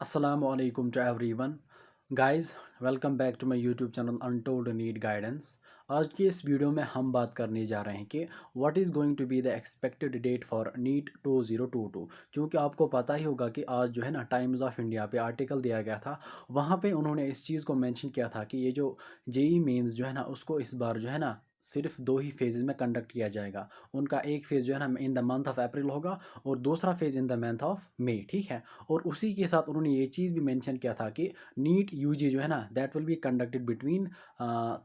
Assalamualaikum to everyone. Guys, welcome back to my YouTube channel Untold Need Guidance. आज की इस video में हम बात करने जा रहे हैं कि what is going to be the expected date for NEET 2022। क्योंकि आपको पता ही होगा कि आज जो है ना टाइम्स ऑफ इंडिया पे आर्टिकल दिया गया था। वहाँ पे उन्होंने इस चीज़ को मेंशन किया था कि ये जो जेई मेंस जो है ना उसको इस बार जो है ना सिर्फ दो ही फेजेस में कंडक्ट किया जाएगा। उनका एक फेज़ जो है ना in the month of April होगा और दूसरा phase in the month of May, ठीक है। और उसी के साथ उन्होंने ये चीज़ भी मेंशन किया था कि नीट यूजी जो है ना that will be conducted between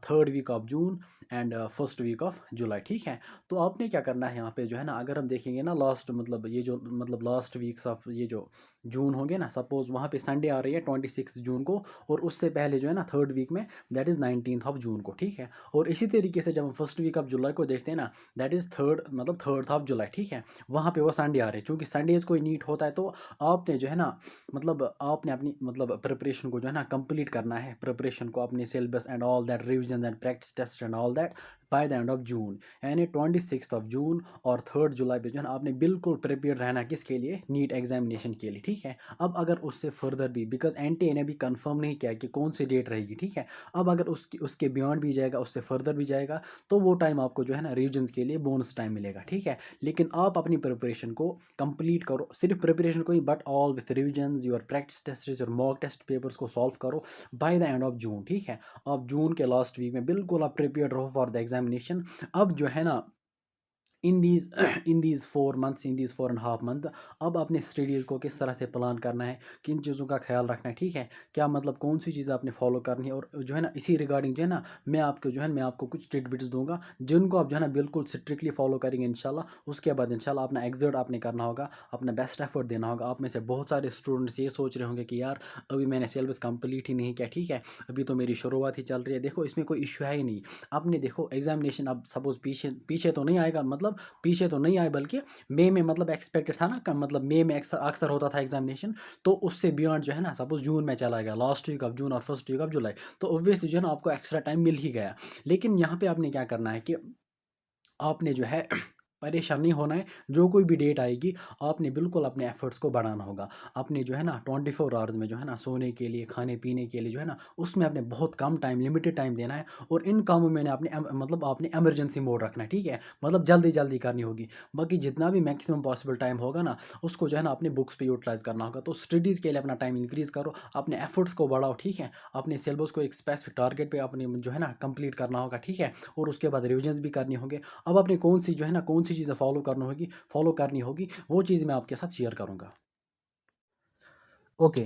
third week of June and first week of July, ठीक है। तो आपने क्या करना है यहाँ पे जो है ना, अगर हम देखेंगे ना लास्ट मतलब ये जो मतलब लास्ट वीक्स ऑफ ये जो जून होंगे ना, सपोज वहाँ पे संडे आ रही है 26 जून को, और उससे पहले जो है ना थर्ड वीक में that is 19th of June को, ठीक है। और इसी तरीके से जब हम फर्स्ट वीक ऑफ जुलाई को देखते हैं ना, that is third of July, ठीक है। वहाँ पे वो संडे आ रहे हैं, क्योंकि संडेज कोई नीट होता है। तो आपने जो है ना मतलब आपने अपनी मतलब प्रिपरेशन को जो है ना कंप्लीट करना है, प्रिपरेशन को अपने syllabus and all that revision and practice test and all that by the end of June, यानी 26 ऑफ जून और 3 जुलाई पे जो है ना आपने बिल्कुल प्रिपेयर रहना किसके लिए, नीट एग्जामिनेशन के लिए, ठीक है। अब अगर उससे फर्दर भी, बिकॉज एनटीए ने भी कंफर्म नहीं किया कि कौन सी डेट रहेगी, ठीक है। अब अगर उसके उसके बियॉन्ड भी जाएगा, उससे फर्दर भी जाएगा, तो वो टाइम आपको जो है ना रिविजन्स के लिए बोनस टाइम मिलेगा, ठीक है। लेकिन आप अपनी प्रिपरेशन को कंप्लीट करो, सिर्फ प्रिपरेशन को ही, but all with revisions, your practice test, your mock test papers को सॉल्व करो by the end of June, ठीक है। आप जून के लास्ट वीक में बिल्कुल आप प्रिपेयर रहो फॉर द एग्जामिनेशन। अब जो है ना in these in these 4 months, in these 4.5 month, अब अपने स्टडीज़ को किस तरह से प्लान करना है, किन चीज़ों का ख्याल रखना है, ठीक है। क्या मतलब कौन सी चीज़ आपने फॉलो करनी है, और जो है ना इसी रिगार्डिंग जो है ना मैं आपको कुछ टिटबिट्स दूंगा जिनको आप जो है ना बिल्कुल स्ट्रिक्टली फॉलो करेंगे इंशाल्लाह। उसके बाद इंशाल्लाह अपना एग्जर्ट आपने करना होगा, अपना बेस्ट एफर्ट देना होगा। आप में से बहुत सारे स्टूडेंट्स ये सोच रहे होंगे कि यार अभी मैंने सिलेबस कंप्लीट ही नहीं किया, ठीक है, अभी तो मेरी शुरुआत ही चल रही है। देखो इसमें कोई इशू है ही नहीं। आपने देखो एग्जामिनेशन अब सपोज पीछे पीछे तो नहीं आएगा, मतलब पीछे तो नहीं आए, बल्कि मई में मतलब एक्सपेक्टेड था ना, मतलब मई में अक्सर अक्सर होता था एग्जामिनेशन। तो उससे बियॉन्ड जो है ना सपोज जून में चला गया, लास्ट वीक ऑफ जून और फर्स्ट वीक ऑफ जुलाई, तो ऑब्वियसली जो है ना आपको एक्स्ट्रा टाइम मिल ही गया। लेकिन यहाँ पे आपने क्या करना है कि आपने जो है परेशान नहीं होना है। जो कोई भी डेट आएगी आपने बिल्कुल अपने एफर्ट्स को बढ़ाना होगा। आपने जो है ना 24 आवर्स में जो है ना सोने के लिए, खाने पीने के लिए जो है ना उसमें आपने बहुत कम टाइम, लिमिटेड टाइम देना है। और इन कामों में आपने मतलब आपने इमरजेंसी मोड रखना है, ठीक है। मतलब जल्दी जल्दी करनी होगी। बाकी जितना भी मैक्सिमम पॉसिबल टाइम होगा ना उसको जो है ना अपने बुक्स पे यूटिलाइज करना होगा। तो स्टडीज़ के लिए अपना टाइम इंक्रीज़ करो, अपने एफर्ट्स को बढ़ाओ, ठीक है। अपने सिलेबस को एक स्पेसिफिक टारगेट पे अपने जो है ना कंप्लीट करना होगा, ठीक है। और उसके बाद रिविजन्स भी करनी होंगे। अब आपने कौन सी जो है ना कौन सी चीज़ें फॉलो करनी होगी, वो चीज़ मैं आपके साथ शेयर करूँगा। ओके,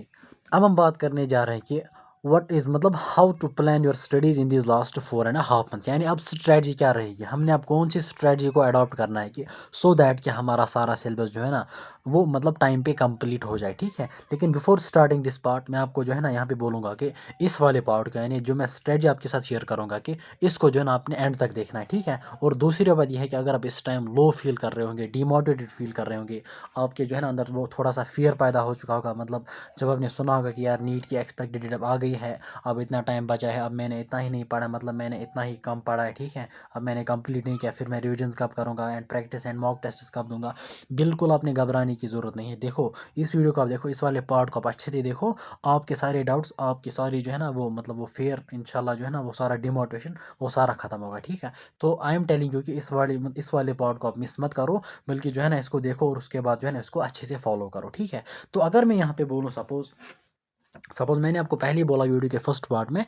अब हम बात करने जा रहे हैं कि व्हाट इज़ मतलब how to plan your studies in these last 4.5 months, यानी अब स्ट्रैटी क्या रहेगी, हमने अब कौन सी स्ट्रैटी को अडॉप्ट करना है कि सो दैट कि हमारा सारा सिलेबस जो है ना वो मतलब टाइम पे कंप्लीट हो जाए, ठीक है। लेकिन बिफोर स्टार्टिंग दिस पार्ट मैं आपको जो है ना यहाँ पे बोलूँगा कि इस वाले पार्ट का, यानी जो मैं स्ट्रैटी आपके साथ शेयर करूँगा, कि इसको जो है ना आपने एंड तक देखना है, ठीक है। और दूसरी बात यह है कि अगर आप इस टाइम लो फील कर रहे होंगे, डिमोटिवेटेड फील कर रहे होंगे, आपके जो है ना अंदर वो थोड़ा सा फियर पैदा हो चुका होगा, मतलब जब आपने सुना होगा कि यार नीट की एक्सपेक्टेड डेट अब आ गई है, अब इतना टाइम बचा है, अब मैंने इतना ही नहीं पढ़ा, मतलब मैंने इतना ही कम पढ़ा है, ठीक है, अब मैंने कंप्लीट नहीं किया, फिर मैं रिविजन्स कब करूँगा and practice and mock test कब दूंगा। बिल्कुल आपने घबराने की ज़रूरत नहीं है। देखो इस वीडियो को आप देखो, इस वाले पार्ट को आप अच्छे से देखो। आपके सारे डाउट्स, आपकी सारी जो है ना वो मतलब वो फेयर इंशाल्लाह जो है ना वो सारा डिमोटिवेशन वो सारा ख़त्म होगा, ठीक है। तो आई एम टेलिंग यू कि इस वाले पार्ट को आप मिस मत करो, बल्कि जो है ना इसको देखो और उसके बाद जो है ना इसको अच्छे से फॉलो करो, ठीक है। तो अगर मैं यहाँ पे बोलूँ, सपोज़ मैंने आपको पहले ही बोला वीडियो के फर्स्ट पार्ट में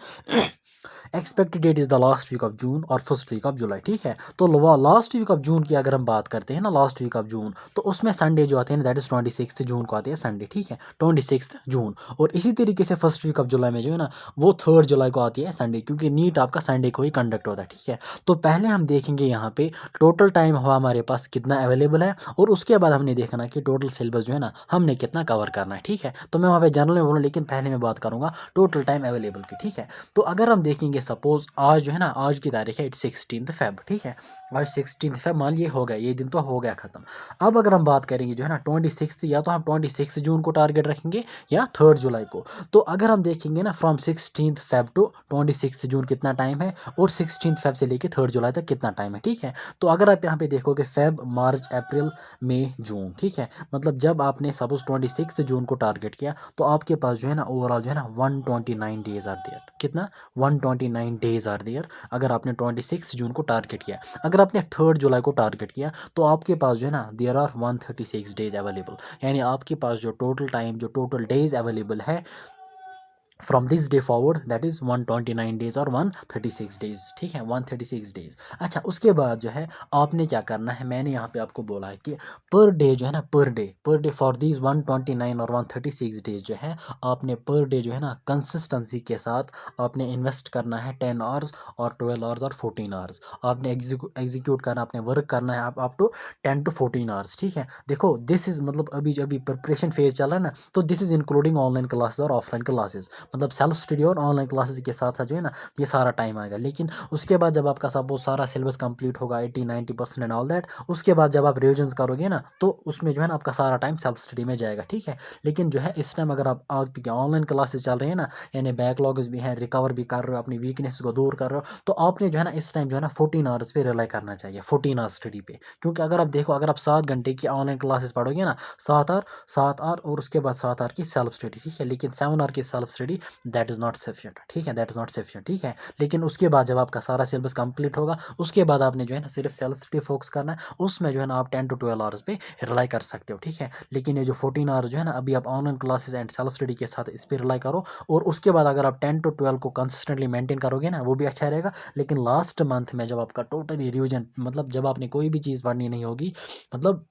expected date is the last week of June और फर्स्ट वीक ऑफ जुलाई, ठीक है। तो लास्ट वीक ऑफ जून की अगर हम बात करते हैं ना, लास्ट वीक ऑफ जून, तो उसमें संडे जो आते हैं ना दैट इज़ 26 जून को आते हैं संडे, ठीक है, 26 जून। और इसी तरीके से फर्स्ट वीक ऑफ जुलाई में जो है ना वो 3 जुलाई को आती है संडे, क्योंकि नीट आपका संडे को ही कंडक्ट होता है, ठीक है। तो पहले हम देखेंगे यहाँ पे टोटल टाइम हुआ हमारे पास कितना अवेलेबल है, और उसके बाद हमने देखना कि टोटल सिलेबस जो है ना हमने कितना कवर करना है, ठीक है। तो मैं वहाँ पे जनरल में बोलूँ, लेकिन पहले मैं बात करूँगा टोटल टाइम अवेलेबल की, ठीक है। तो अगर हम देखेंगे सपोज आज जो है ना, आज की तारीख है 16 फेब, ठीक है। आज 16 फेब मान लिए हो गया, ये दिन तो हो गया ख़त्म। अब अगर हम बात करेंगे जो है ना 26, या तो हम 26 जून को टारगेट रखेंगे या 3 जुलाई को। तो अगर हम देखेंगे ना फ्रॉम 16 फेब टू 26 जून कितना टाइम है, और 16 फेब से लेके 3 जुलाई तक कितना टाइम है, ठीक है। तो अगर आप यहाँ पे देखोगे फेब, मार्च, अप्रैल, मई, जून, ठीक है। मतलब जब आपने सपोज 26 जून को टारगेट किया तो आपके पास जो है ना ओवरऑल जो है ना 129 डेज आर देयर। कितना? 129 डेज आर देयर अगर आपने 26 जून को टारगेट किया। अगर आपने 3 जुलाई को टारगेट किया तो आपके पास जो है ना देयर आर 136 डेज अवेलेबल। यानी आपके पास जो टोटल टाइम, जो टोटल डेज अवेलेबल है from this day forward, that is 129 days और 136 डेज, ठीक है, 136 डेज। अच्छा, उसके बाद जो है आपने क्या करना है, मैंने यहाँ पे आपको बोला है कि पर डे जो है ना, पर डे फॉर दीज 129 और 136 डेज जो है, आपने पर डे जो है ना कंसिस्टेंसी के साथ आपने इन्वेस्ट करना है 10 आवर्स और 12 आवर्स और 14 आवर्स। आपने एग्जीक्यूट करना, आपने वर्क करना है आप टू 10 to 14 आवर्स, ठीक है। देखो दिस इज़ मतलब अभी प्रिपरेशन फेज चल रहा है ना, तो this is including online classes और ऑफलाइन क्लासेस। मतलब सेल्फ स्टडी और ऑनलाइन क्लासेस के साथ साथ जो है ना ये सारा टाइम आएगा। लेकिन उसके बाद जब आपका सपोज सारा सिलेबस कंप्लीट होगा 80-90% एंड ऑल दैट, उसके बाद जब आप रिविजन्स करोगे ना तो उसमें जो है ना आपका सारा टाइम सेल्फ स्टडी में जाएगा, ठीक है। लेकिन जो है इस टाइम अगर आप ऑनलाइन क्लासेस चल रही है ना, यानी बैकलॉग्स भी हैं, रिकवर भी कर रहे हो, अपनी वीकनेस को दूर कर रहे हो, तो आपने जो है ना इस टाइम जो है ना 14 आवर्स पे रिलाई करना चाहिए, 14 आवर्स स्टडी पे। क्योंकि अगर आप देखो, अगर आप 7 घंटे की ऑनलाइन क्लासेस पढ़ोगे ना, 7 आवर और उसके बाद 7 आवर की सेल्फ स्टडी, ठीक है। लेकिन 7 आवर की self study that is not sufficient, ठीक है, दैट इज़ नॉट सफिशिएंट, ठीक है। लेकिन उसके बाद जब आपका सारा सिलेबस कंप्लीट होगा, उसके बाद आपने जो है ना सिर्फ सेल्फ स्टडी फोकस करना है, उसमें जो है ना आप 10 to 12 आवर्स पे रिलाई कर सकते हो, ठीक है। लेकिन ये जो 14 आवर्स जो है ना, अभी आप online classes and self study के साथ इस पर रिलाई करो, और उसके बाद अगर आप 10 to 12 को कंसिस्टेंटली मेंटेन करोगे ना, वो भी अच्छा रहेगा। लेकिन लास्ट मंथ में जब आपका टोटली रिविजन, मतलब जब आपने कोई भी चीज़ पढ़नी नहीं होगी, मतलब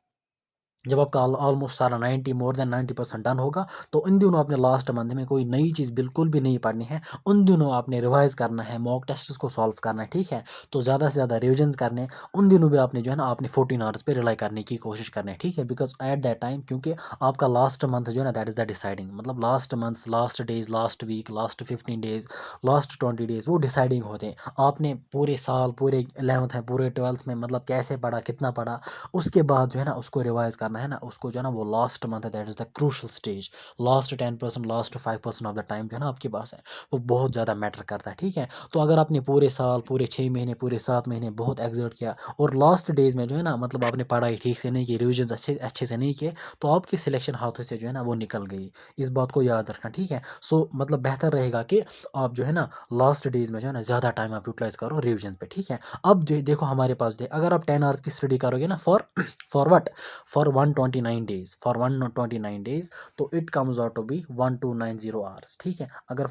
जब आपका ऑलमोस्ट सारा 90 मोर देन 90% डन होगा, तो इन दिनों आपने लास्ट मंथ में कोई नई चीज़ बिल्कुल भी नहीं पढ़नी है। उन दिनों आपने रिवाइज़ करना है, मॉक टेस्ट्स को सॉल्व करना है, ठीक है। तो ज़्यादा से ज़्यादा रिविजन्स करने हैं। उन दिनों भी आपने जो है ना आपने 14 आवर्स पे रिलाई करने की कोशिश करनी है, ठीक है। बिकॉज एट दैट टाइम, क्योंकि आपका लास्ट मंथ जो है ना दैट इज़ द डिसाइडिंग, मतलब last month, last days, last week, last 15 days, last 20 days वो डिसाइडिंग होते हैं। आपने पूरे साल, पूरे 11th में, पूरे 12th में मतलब कैसे पढ़ा, कितना पढ़ा, उसके बाद जो है ना उसको रिवाइज करना है ना, उसको जो है ना वो लास्ट मंथ है, that is the crucial stage. Last 10%, last 5% of the time जो है ना आपके पास है, वो बहुत ज़्यादा मैटर करता है, ठीक है। तो अगर आपने पूरे साल, पूरे 6 महीने, पूरे 7 महीने बहुत एग्जर्ट किया, और लास्ट डेज में जो है ना मतलब आपने पढ़ाई ठीक से नहीं की, रिविजन अच्छे अच्छे से नहीं किए, तो आपकी सिलेक्शन हाथों से जो है ना वो निकल गई। इस बात को याद रखना, ठीक है। सो मतलब बेहतर रहेगा कि आप जो है ना लास्ट डेज में जो है ना ज़्यादा टाइम आप यूटिलाइज करो रिविजन पे, ठीक है। अब जो देखो हमारे पास अगर आप 10 आवर्स की स्टडी करोगे ना for what, for 129 days, for 129 days, तो it comes out to be 1290 hours, ठीक है। अगर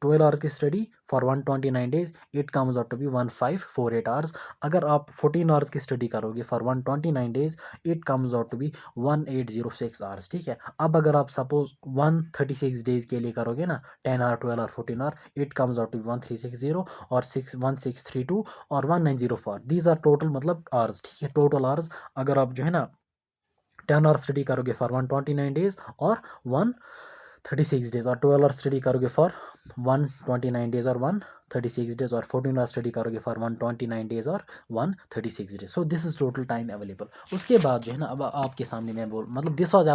12 आवर्स की study for 129 days, it comes out to be 1548 hours. अगर आप 14 आवर्स की स्टडी करोगे for 129 days, it comes out to be 1806 hours, ठीक है। अब अगर आप सपोज 136 डेज के लिए करोगे ना, 10 hour, 12 hour, 14 hour, it comes out to be 1360 और 1632 और 1904, दीज आर टोटल मतलब आवर्स, ठीक है, टोटल आवर्स। अगर आप जो है ना 10 आवर स्टडी करोगे फॉर 129 डेज और 136 डेज, और 12 आवर स्टडी करोगे फॉर 129 डेज और 136 डेज, और 14 आवर स्टडी करोगे फॉर 129 डेज और 136 days. So this is total time available. उसके बाद जो है ना अब आपके सामने मैं बोल, मतलब दिस वाज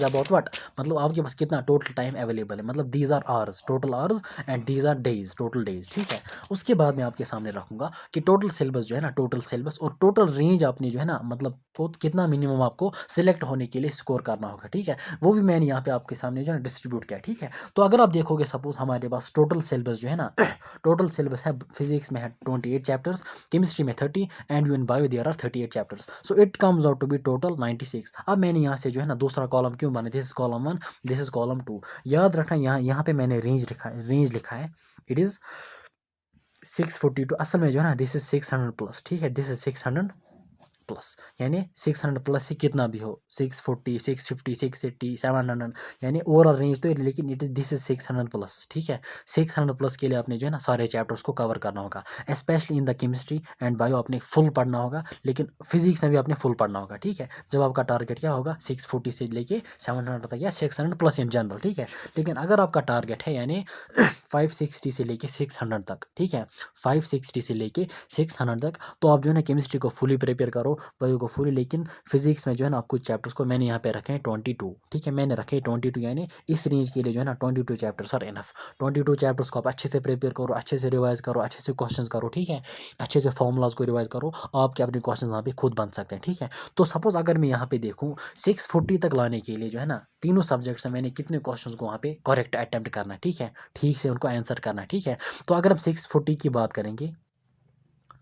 अबाउट व्हाट, मतलब आपके पास कितना टोटल टाइम अवेलेबल है, मतलब these are hours, total hours, and these are days, total days, ठीक है। उसके बाद मैं आपके सामने रखूंगा कि टोटल सिलेबस जो है ना, टोटल सिलेबस और टोटल रेंज आपने जो है ना मतलब को कितना मिनिमम आपको सिलेक्ट होने के लिए स्कोर करना होगा, ठीक है। वो भी मैंने यहाँ पे आपके सामने जो है डिस्ट्रीब्यूट किया, ठीक है। तो अगर आप देखोगे सपोज हमारे पास टोटल सिलेबस जो है ना टोटल सिलेबस है, फिजिक्स में है 28 चैप्टर्स, केमिस्ट्री में 30, and in bio there are 38 chapters, so it comes out to be total 96। अब मैंने यहाँ से जो है ना दूसरा कॉलम क्यों बना, this is column 1, this is column 2। याद रखना यहाँ पे मैंने रेंज लिखा है, इट इज़ 642, असल में जो है ना दिस इज 600 प्लस, ठीक है, दिस इज 600 प्लस, यानी 600 प्लस से कितना भी हो, 640, 650, 680, 700, यानी ओवरऑल रेंज तो, लेकिन it is this is 600 plus, ठीक है। 600 प्लस के लिए आपने जो है ना सारे चैप्टर्स को कवर करना होगा, specially in the chemistry and bio आपने फुल पढ़ना होगा, लेकिन फिजिक्स में भी आपने फुल पढ़ना होगा, ठीक है। जब आपका टारगेट क्या होगा 640 से लेके 700 तक या 600 प्लस इन जनरल, ठीक है। लेकिन अगर आपका टारगेट है यानी 560 से लेके 600 तक, ठीक है, 560 से लेके 600 तक, तो आप जो है ना केमिस्ट्री को फुली प्रिपेयर करो, बायो को फुली, लेकिन फिजिक्स में जो है ना आप कुछ चैप्टर्स को, मैंने यहाँ पे रखे हैं 22, ठीक है, मैंने रखे हैं 22, यानी इस रेंज के लिए जो है ना 22 चैप्टर्स आर इनफ। 22 चैप्टर्स को आप अच्छे से प्रिपेयर करो, अच्छे से रिवाइज करो, अच्छे से क्वेश्चंस करो, ठीक है, अच्छे से फॉर्मूलाज को रिवाइज करो, आपके अपने क्वेश्चंस वहाँ पे खुद बन सकते हैं, ठीक है। तो सपोज अगर मैं यहाँ पे देखूँ 640 तक लाने के लिए जो है ना तीनों सब्जेक्ट से मैंने कितने क्वेश्चंस को वहाँ पे करेक्ट अटेम्प्ट करना है, ठीक है, ठीक से उनको आंसर करना है, ठीक है। तो अगर हम 640 की बात करेंगे,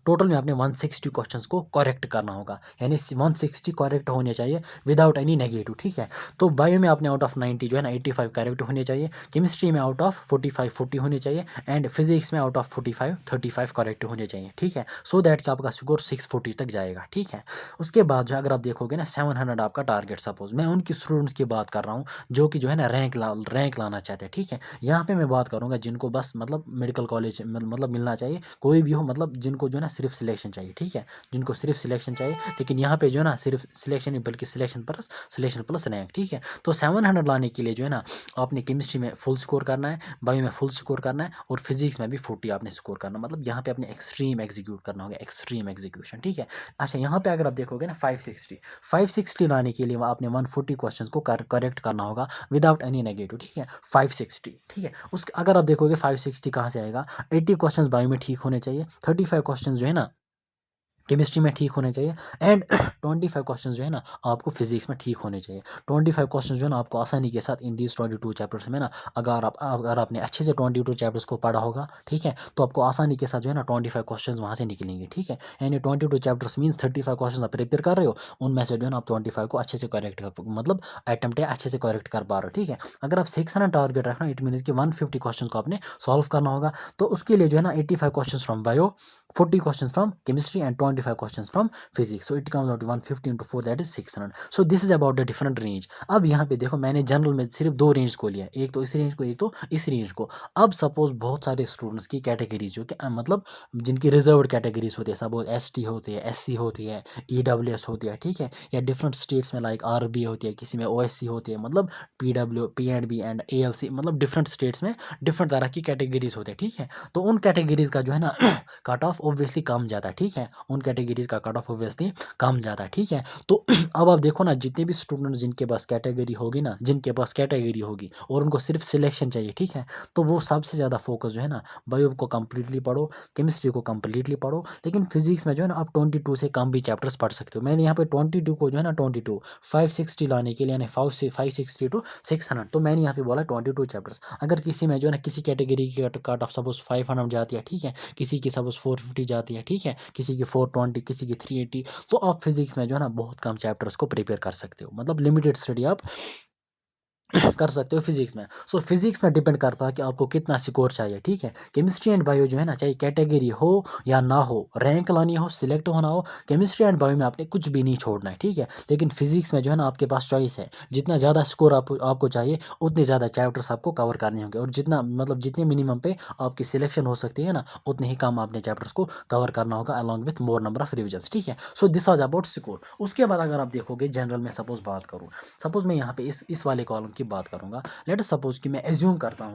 टोटल में आपने 160 क्वेश्चंस को करेक्ट करना होगा, यानी 160 करेक्ट होने चाहिए विदाउट एनी नेगेटिव, ठीक है। तो बायो में आपने आउट ऑफ 90 जो है ना 85 करेक्ट होने चाहिए, केमिस्ट्री में आउट ऑफ 45 40 होने चाहिए, एंड फिजिक्स में आउट ऑफ 45 35 करेक्ट होने चाहिए, ठीक है, सो दैट कि आपका स्कोर 640 तक जाएगा, ठीक है। उसके बाद जो अगर आप देखोगे ना 700 आपका टारगेट, सपोज मैं उनकी स्टूडेंट्स की बात कर रहा हूँ जो कि जो है ना रैंक लाना चाहते हैं, ठीक है। यहाँ पे मैं बात करूँगा जिनको बस मतलब मेडिकल कॉलेज मतलब मिलना चाहिए, कोई भी हो, मतलब जिनको जो है ना सिर्फ सिलेक्शन चाहिए, ठीक है, जिनको सिर्फ सिलेक्शन चाहिए, लेकिन यहाँ पे जो है ना सिर्फ सिलेक्शन नहीं बल्कि सिलेक्शन प्लस रैंक, ठीक है। तो 700 लाने के लिए जो है ना आपने केमिस्ट्री में फुल स्कोर करना है, बायो में फुल स्कोर करना है, और फिजिक्स में भी 40 आपने स्कोर करना, मतलब यहाँ पे आपने एक्सट्रीम एग्जीक्यूट करना होगा, एक्सट्रीम एग्जीक्यूशन, ठीक है। अच्छा, यहाँ पे अगर आप देखोगे ना 560 लाने के लिए आपने 140 क्वेश्चन को करेक्ट करना होगा विदाउट एनी नेगेटिव, ठीक है, 560, ठीक है। उसके अगर आप देखोगे 560 कहाँ से आएगा, 80 क्वेश्चंस बायो में ठीक होने चाहिए, 35 क्वेश्चंस जो है ना केमिस्ट्री में ठीक होने चाहिए, एंड 25 क्वेश्चंस जो है ना आपको फिजिक्स में ठीक होने चाहिए। 25 क्वेश्चंस जो है ना आपको आसानी के साथ इन दीज 22 चैप्टर्स में ना, अगर आपने अच्छे से 22 चैप्टर्स को पढ़ा होगा, ठीक है, तो आपको आसानी के साथ जो है ना 25 क्वेश्चंस वहाँ से निकलेंगे, ठीक है। यानी 22 चैप्टर्स मीन्स 35 क्वेश्चन आप प्रिपेयर कर रहे हो, उनमें से जो है ना आप 25 को अच्छे से करेक्ट कर, मतलब अटेम्प्ट है अच्छे से करेक्ट कर पा रहे हो, ठीक है। अगर आप 600 टारगेट रखना, इट मीन्स कि 150 क्वेश्चन को आपने सॉल्व करना होगा, तो उसके लिए जो है ना 85 question from bio, 40 questions from chemistry and 25 questions from physics, so it comes out to 150 into 4, that is 600. So this is about the different range. अब यहाँ पे देखो मैंने जनरल में सिर्फ दो रेंज को लिया, एक तो इस रेंज को, एक तो इस रेंज को। अब सपोज बहुत सारे स्टूडेंट्स की कैटेगरीज जो कि मतलब जिनकी रिजर्व कैटेगरीज होती है, सपोज ST होती है, SC होती है, EWS होती है, ठीक है, या डिफरेंट स्टेट्स में लाइक RB होती है, किसी में OSC होती है, मतलब PNB एंड ALC, मतलब डिफरेंट स्टेट्स में डिफरेंट तरह की कैटेगरीज होती है, ठीक है। तो उन कैटेगरीज का जो है ना कट ऑफ ऑब्वियसली कम जाता है, ठीक है, उन कैटेगरीज का कट ऑफ ऑब्वियसली कम जाता है, ठीक है। तो अब आप देखो ना जितने भी स्टूडेंट्स जिनके पास कैटेगरी होगी ना, जिनके पास कैटेगरी होगी और उनको सिर्फ सिलेक्शन चाहिए, ठीक है, तो वो सबसे ज़्यादा फोकस जो है ना बायो को कम्प्लीटली पढ़ो, केमिस्ट्री को कम्प्लीटली पढ़ो, लेकिन फिजिक्स में जो है ना आप 22 से कम भी चैप्टर्स पढ़ सकते हो। मैंने यहाँ पे 22 को जो है ना 560 लाने के लिए, यानी 560 टू 600, तो मैंने यहाँ पे बोला 22 चैप्टर्स। अगर किसी में जो है ना किसी कैटेगरी की कट ऑफ सपोज 500 जाती है, ठीक है, किसी की सपोज 450 जाती है, ठीक है, किसी की 420, किसी की 380, तो आप फिजिक्स में जो है ना बहुत कम चैप्टर्स को प्रिपेयर कर सकते हो, मतलब लिमिटेड स्टडी आप कर सकते हो फिजिक्स में। सो फिजिक्स में डिपेंड करता है कि आपको कितना स्कोर चाहिए, ठीक है। केमिस्ट्री एंड बायो जो है ना, चाहे कैटेगरी हो या ना हो, रैंक लानी हो, सिलेक्ट होना हो, केमिस्ट्री एंड बायो में आपने कुछ भी नहीं छोड़ना है, ठीक है। लेकिन फिजिक्स में जो है ना आपके पास चॉइस है, जितना ज़्यादा स्कोर आपको चाहिए उतने ज़्यादा चैप्टर्स आपको कवर करने होंगे, और जितना मतलब जितने मिनिमम पे आपकी सिलेक्शन हो सकती है ना, उतने ही कम आपने चैप्टर्स को कवर करना होगा along with more number of revisions, ठीक है। So this was about score. उसके बाद अगर आप देखोगे जनरल में सपोज बात करूँ, सपोज मैं यहाँ पे इस वाले कॉलम की बात करूँगा, लेट अस सपोज कि मैं एज्यूम करता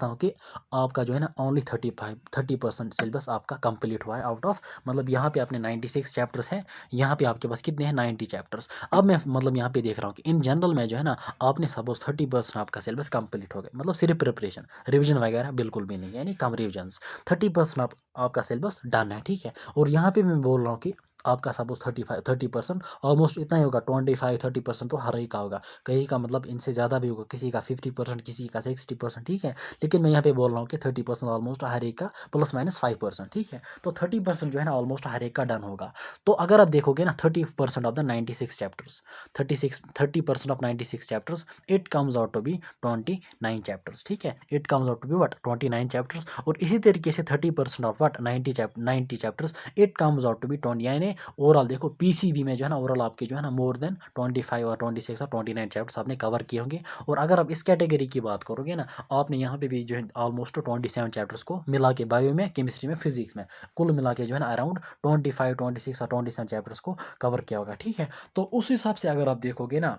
हूँ कि आपका जो है ना ओनली 30% सिलेबस आपका कंप्लीट हुआ है आउट ऑफ, मतलब यहाँ पे आपने 96 चैप्टर्स हैं, यहाँ पे आपके पास कितने हैं 90 चैप्टर्स। अब मैं मतलब यहाँ पे देख रहा हूँ कि इन जनरल में जो है ना आपने सपोज 30% आपका सिलेबस कंप्लीट हो गया, मतलब सिर्फ प्रिपरेशन, रिविजन वगैरह बिल्कुल भी नहीं, यानी कम रिविजन्स, 30% आपका सिलेबस डन है, ठीक है। और यहाँ पे मैं बोल रहा हूँ कि आपका सपोज 30% ऑलमोस्ट इतना ही होगा, 25-30% तो हर एक का होगा, कहीं का मतलब इनसे ज़्यादा भी होगा, किसी का 50%, किसी का 60%, ठीक है। लेकिन मैं यहाँ पे बोल रहा हूँ कि 30% ऑलमोस्ट हर एक का ±5%, ठीक है। तो 30% जो है ना ऑलमोस्ट हर एक का डन होगा। तो अगर आप देखोगे ना 30% of the 96 chapters, 30% of 96 chapters, it comes out to be 29 chapters, ठीक है, it comes out to be what 29 chapters. और इसी तरीके से 30% of what 90 chapters, it comes out to be 20, यानी आपने ओवरऑल देखो पीसीबी में जो है ना ओवरऑल आपके जो है ना मोर देन 25 और 26 और 29 चैप्टर्स आपने कवर किए होंगे। और अगर आप इस कैटेगरी की बात करोगे ना, आपने यहाँ पे भी जो है ऑलमोस्ट 27 चैप्टर्स को मिला के बायो में, केमिस्ट्री में, फिजिक्स में कुल मिला के जो है ना अराउंड 25 26 और 27 चैप्टर्स को कवर किया होगा। ठीक है, तो उस हिसाब से अगर आप देखोगे ना,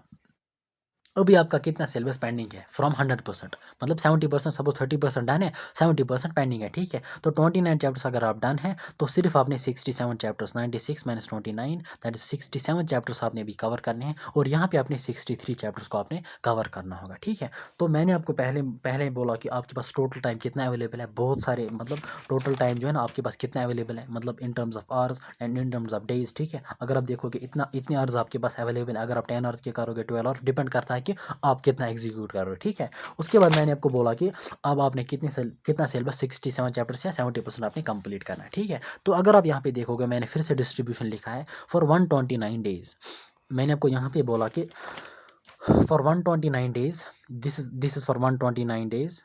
अभी आपका कितना सिलेबस पेंडिंग है फ्रॉम 100%, मतलब 70%, सपोज 30% डन है, 70% पेंडिंग है। ठीक है, तो 29 चैप्टर्स अगर आप डन है तो सिर्फ आपने 67 chapters, 96 minus 29 that is 67 chapters आपने भी कवर करने हैं, और यहाँ पे आपने 63 चैप्टर्स को आपने कवर करना होगा। ठीक है, तो मैंने आपको पहले पहले ही बोला कि आपके पास टोटल टाइम कितना अवेलेबल है, बहुत सारे, मतलब टोटल टाइम जो है ना आपके पास कितना अवेलेबल है, मतलब in terms of hours and in terms of days. ठीक है, अगर आप देखोगे इतने आवर्स आपके पास अवेलेबल है, अगर आप 10 आवर्स के करोगे 12 आवर्स, डिपेंड करता है कि आप कितना एग्जीक्यूट कर रहे हो। ठीक है, उसके बाद मैंने आपको बोला कि अब आपने कितना सिलेबस 67 चैप्टर्स या 70% आपने कंप्लीट करना है। ठीक है, तो अगर आप यहाँ पे देखोगे मैंने फिर से डिस्ट्रीब्यूशन लिखा है फॉर 129 डेज। मैंने आपको यहाँ पे बोला कि for 129 days, this is for 129 days,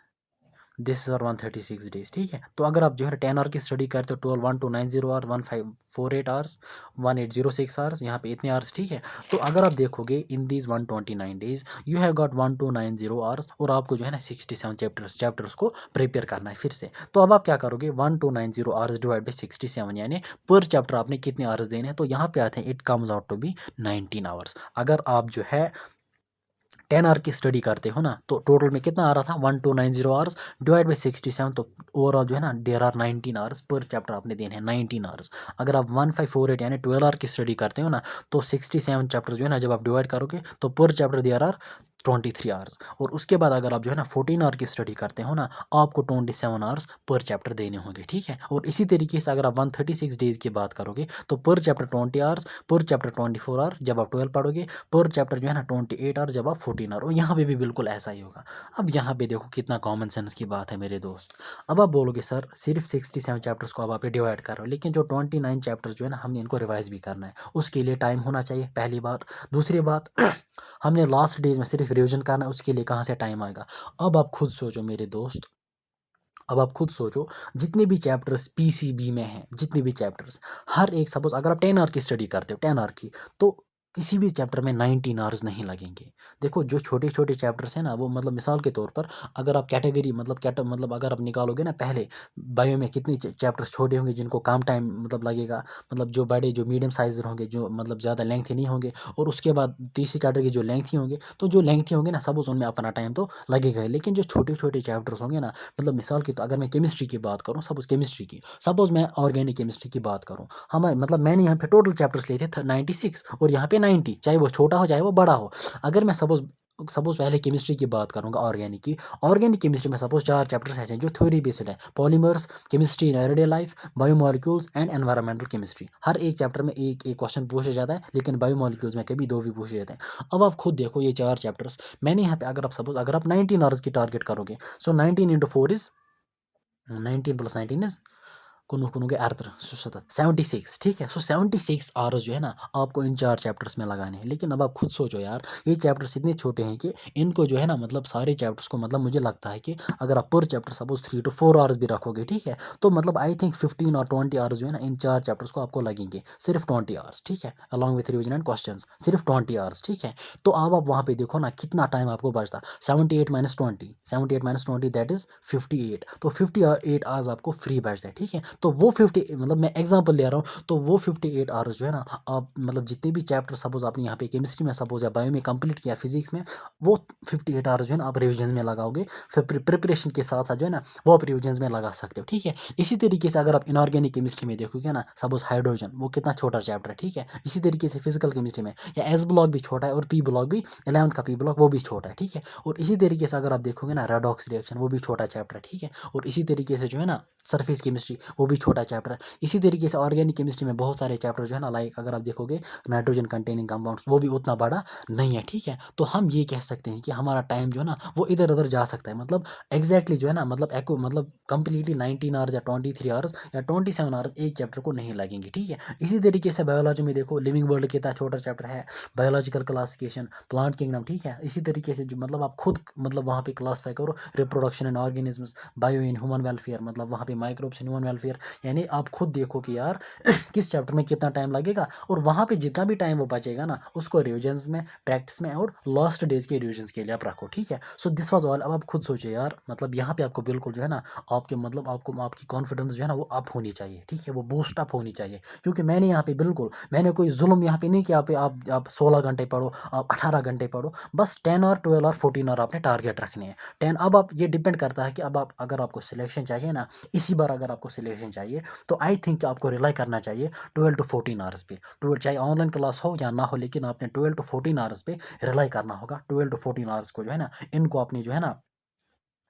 this is और 136 डेज। ठीक है, तो अगर आप जो है 10 आवर की स्टडी करते हो, 12 1290 आवर्स, 1548 आवर्स, 1806 आवर्स, यहाँ पे इतने आवर्स। ठीक है, तो अगर आप देखोगे in these 129 days you have got 1290 hours, और आपको जो है ना 67 चैप्टर्स को प्रिपेयर करना है फिर से। तो अब आप क्या करोगे, 1290 आवर्स डिवाइड बाई 67, यानी पर चैप्टर आपने कितने आवर्स देने हैं, तो यहाँ पे आते हैं it comes out to be 19 hours. अगर आप जो है 10 आवर की स्टडी करते हो ना, तो टोटल में कितना आ रहा था, 1290 आवर्स डिवाइड बाई 67, तो ओवरऑल जो है ना देर आर 19 आवर्स पर चैप्टर आपने देने हैं, 19 आवर्स। अगर आप 1548 यानी 12 आवर की स्टडी करते हो ना, तो 67 चैप्टर जो है ना जब आप डिवाइड करोगे तो पर चैप्टर देर आर 23 आवर्स। और उसके बाद अगर आप जो है ना 14 आवर की स्टडी करते हो ना, आपको 27 आवर्स पर चैप्टर देने होंगे। ठीक है, और इसी तरीके से अगर आप 136 डेज की बात करोगे तो पर चैप्टर 20 आवर्स, पर चैप्टर 24 आवर जब आप 12 पढ़ोगे, पर चैप्टर जो है ना 28 आवर जब आप 14 आवर, और यहाँ पे भी बिल्कुल ऐसा ही होगा। अब यहाँ पे देखो कितना कॉमन सेंस की बात है मेरे दोस्त। अब आप बोलोगे सर सिर्फ 67 चैप्टर्स को अब आप डिवाइड कर रहे हो, लेकिन जो 29 चैप्टर्स जो है ना हमने इनको रिवाइज भी करना है, उसके लिए टाइम होना चाहिए, पहली बात। दूसरी बात हमने लास्ट डेज में सिर्फ रिविजन करना है, उसके लिए कहाँ से टाइम आएगा। अब आप खुद सोचो मेरे दोस्त, अब आप खुद सोचो, जितने भी चैप्टर्स पीसीबी में हैं, जितने भी चैप्टर्स, हर एक, सपोज अगर आप 10 आवर की स्टडी करते हो, 10 आवर की, तो किसी भी चैप्टर में 19 आवर्स नहीं लगेंगे। देखो जो छोटे छोटे चैप्टर्स हैं ना, वो मतलब मिसाल के तौर पर अगर आप कैटेगरी मतलब अगर आप निकालोगे ना, पहले बायो में कितने चैप्टर्स छोटे होंगे जिनको कम टाइम मतलब लगेगा, मतलब जो बड़े, जो मीडियम साइज होंगे, जो मतलब ज़्यादा लेंथी नहीं होंगे, और उसके बाद तीसरी कैटेगरी जो लेंथी होंगे, तो जो लेंथी होंगे ना सपोज उनमें अपना टाइम तो लगेगा ही, लेकिन जो छोटे छोटे चैप्टर्स होंगे ना, मतलब मिसाल की, तो अगर मैं केमिस्ट्री की बात करूँ, सपोज केमिस्ट्री की, सपोज मैं ऑर्गेनिक केमिस्ट्री की बात करूँ, हमारे मतलब मैंने यहाँ पे टोटल चैप्टर्स लिए थे 96 और यहाँ पे 90, चाहे वो छोटा हो चाहे वो बड़ा हो। अगर मैं सपोज सपोज पहले केमिस्ट्री की बात करूँगा, ऑर्गेनिक की, ऑर्गेनिक केमिस्ट्री में सपोज 4 चैप्टर्स ऐसे हैं जो थ्योरी बेस्ड है, polymers, chemistry in everyday life, biomolecules and environmental chemistry. हर एक चैप्टर में एक एक क्वेश्चन पूछा जाता है, लेकिन बायोमोलिक्यूल्स में कभी 2 भी पूछे जाते हैं। अब आप खुद देखो ये 4 चैप्टर्स मैंने यहाँ पे, अगर आप सपोज अगर आप 19 आवर्स की टारगेट करोगे, सो 19 इंटू 4 इज 19 प्लस 19 इज कुन के अर्थ 76। ठीक है, सो 76 आवर्स जो है ना आपको इन 4 चैप्टर्स में लगाने हैं। लेकिन अब आप खुद सोचो यार, ये चैप्टर्स इतने छोटे हैं कि इनको जो है ना, मतलब सारे चैप्टर्स को, मतलब मुझे लगता है कि अगर आप पर चैप्टर सपोज 3 to 4 आवर्स भी रखोगे, ठीक है, तो मतलब आई थिंक 15 और 20 आवर्स जो है ना इन 4 चैप्टर्स को आपको लगेंगे, सिर्फ 20 आवर्स। ठीक है, along with revision and questions, सिर्फ 20 आवर्स। ठीक है, तो अब आप वहाँ पे देखो ना कितना टाइम आपको बचता, 78 माइनस 20, 78 माइनस 20 दैट इज 58, तो 58 आवर्स आपको फ्री बचता है। ठीक है, तो वो 50, मतलब मैं एग्जांपल ले रहा हूँ, तो वो 58 आवर्स जो है ना आप, मतलब जितने भी चैप्टर सपोज आपने यहाँ पे केमिस्ट्री में सपोज या बायो में कंप्लीट किया, फिजिक्स में, वो 58 आवर्स जो है ना आप रिविजन में लगाओगे, फिर प्रिपरेशन के साथ साथ जो है ना वो आप रिविजन में लगा सकते हो। ठीक है, इसी तरीके से अगर आप इनऑर्गेनिक केमिस्ट्री में देखोगे ना, सपोज हाइड्रोजन, वो कितना छोटा चैप्टर है। ठीक है, इसी तरीके से फिजिकल केमिस्ट्री में या एस ब्लॉक भी छोटा है, और पी ब्लॉक भी 11th का पी ब्लॉक वो भी छोटा है। ठीक है, और इसी तरीके से अगर आप देखोगे ना रेडॉक्स रिएक्शन, वो भी छोटा चैप्टर है। ठीक है, और इसी तरीके से जो है ना सरफेस केमिस्ट्री, वो भी छोटा चैप्टर है। इसी तरीके से ऑर्गेनिक केमिस्ट्री में बहुत सारे चैप्टर जो है ना, लाइक अगर आप देखोगे नाइट्रोजन कंटेनिंग कंपाउंड्स, वो भी उतना बड़ा नहीं है। ठीक है, तो हम ये कह सकते हैं कि हमारा टाइम जो है ना वो इधर उधर जा सकता है, मतलब एग्जैक्टली जो है ना, मतलब मतलब कंप्लीटली 19 आवर्स या 23 आवर्स या 27 आवर्स एक चैप्टर को नहीं लगेंगे। ठीक है, इसी तरीके से बायोलॉजी में देखो, लिविंग वर्ल्ड कितना छोटा चैप्टर है, बायोलॉजिकल क्लासिफिकेशन, प्लांट किंगडम। ठीक है, इसी तरीके से जो मतलब आप खुद मतलब वहाँ पे क्लासीफाई करो, reproduction and organisms, bio in human welfare, मतलब वहाँ पे माइक्रोब्स इन ह्यूमन वेलफेयर, यानी आप खुद देखो कि यार किस चैप्टर में कितना टाइम लगेगा, और वहाँ पे जितना भी टाइम वो बचेगा ना उसको रिविजन्स में, प्रैक्टिस में और लास्ट डेज के रिविजन्स के लिए आप रखो, ठीक है। So this was all. अब आप खुद सोचिए यार, मतलब यहाँ पे आपको बिल्कुल जो है ना आपके मतलब आपको आपकी कॉन्फिडेंस जो है ना वो अप होनी चाहिए, ठीक है, वो बूस्ट अप होनी चाहिए। क्योंकि मैंने यहाँ पे बिल्कुल मैंने कोई जुल्म यहाँ पे नहीं किया पे आप 16 घंटे पढ़ो, आप 18 घंटे पढ़ो, बस 10 और 12 और 14 और आपने टारगेट रखने हैं। 10 अब आप ये डिपेंड करता है कि अब आप अगर आपको सिलेक्शन चाहिए ना, इसी बार अगर आपको सिलेक्शन चाहिए तो आई थिंक आपको रिलाई करना चाहिए 12 टू 14 आवर्स पे। 12 चाहे ऑनलाइन क्लास हो या ना हो, लेकिन आपने 12 टू 14 आवर्स पे रिलाई करना होगा। 12 टू 14 आवर्स को जो है ना इनको अपनी जो है ना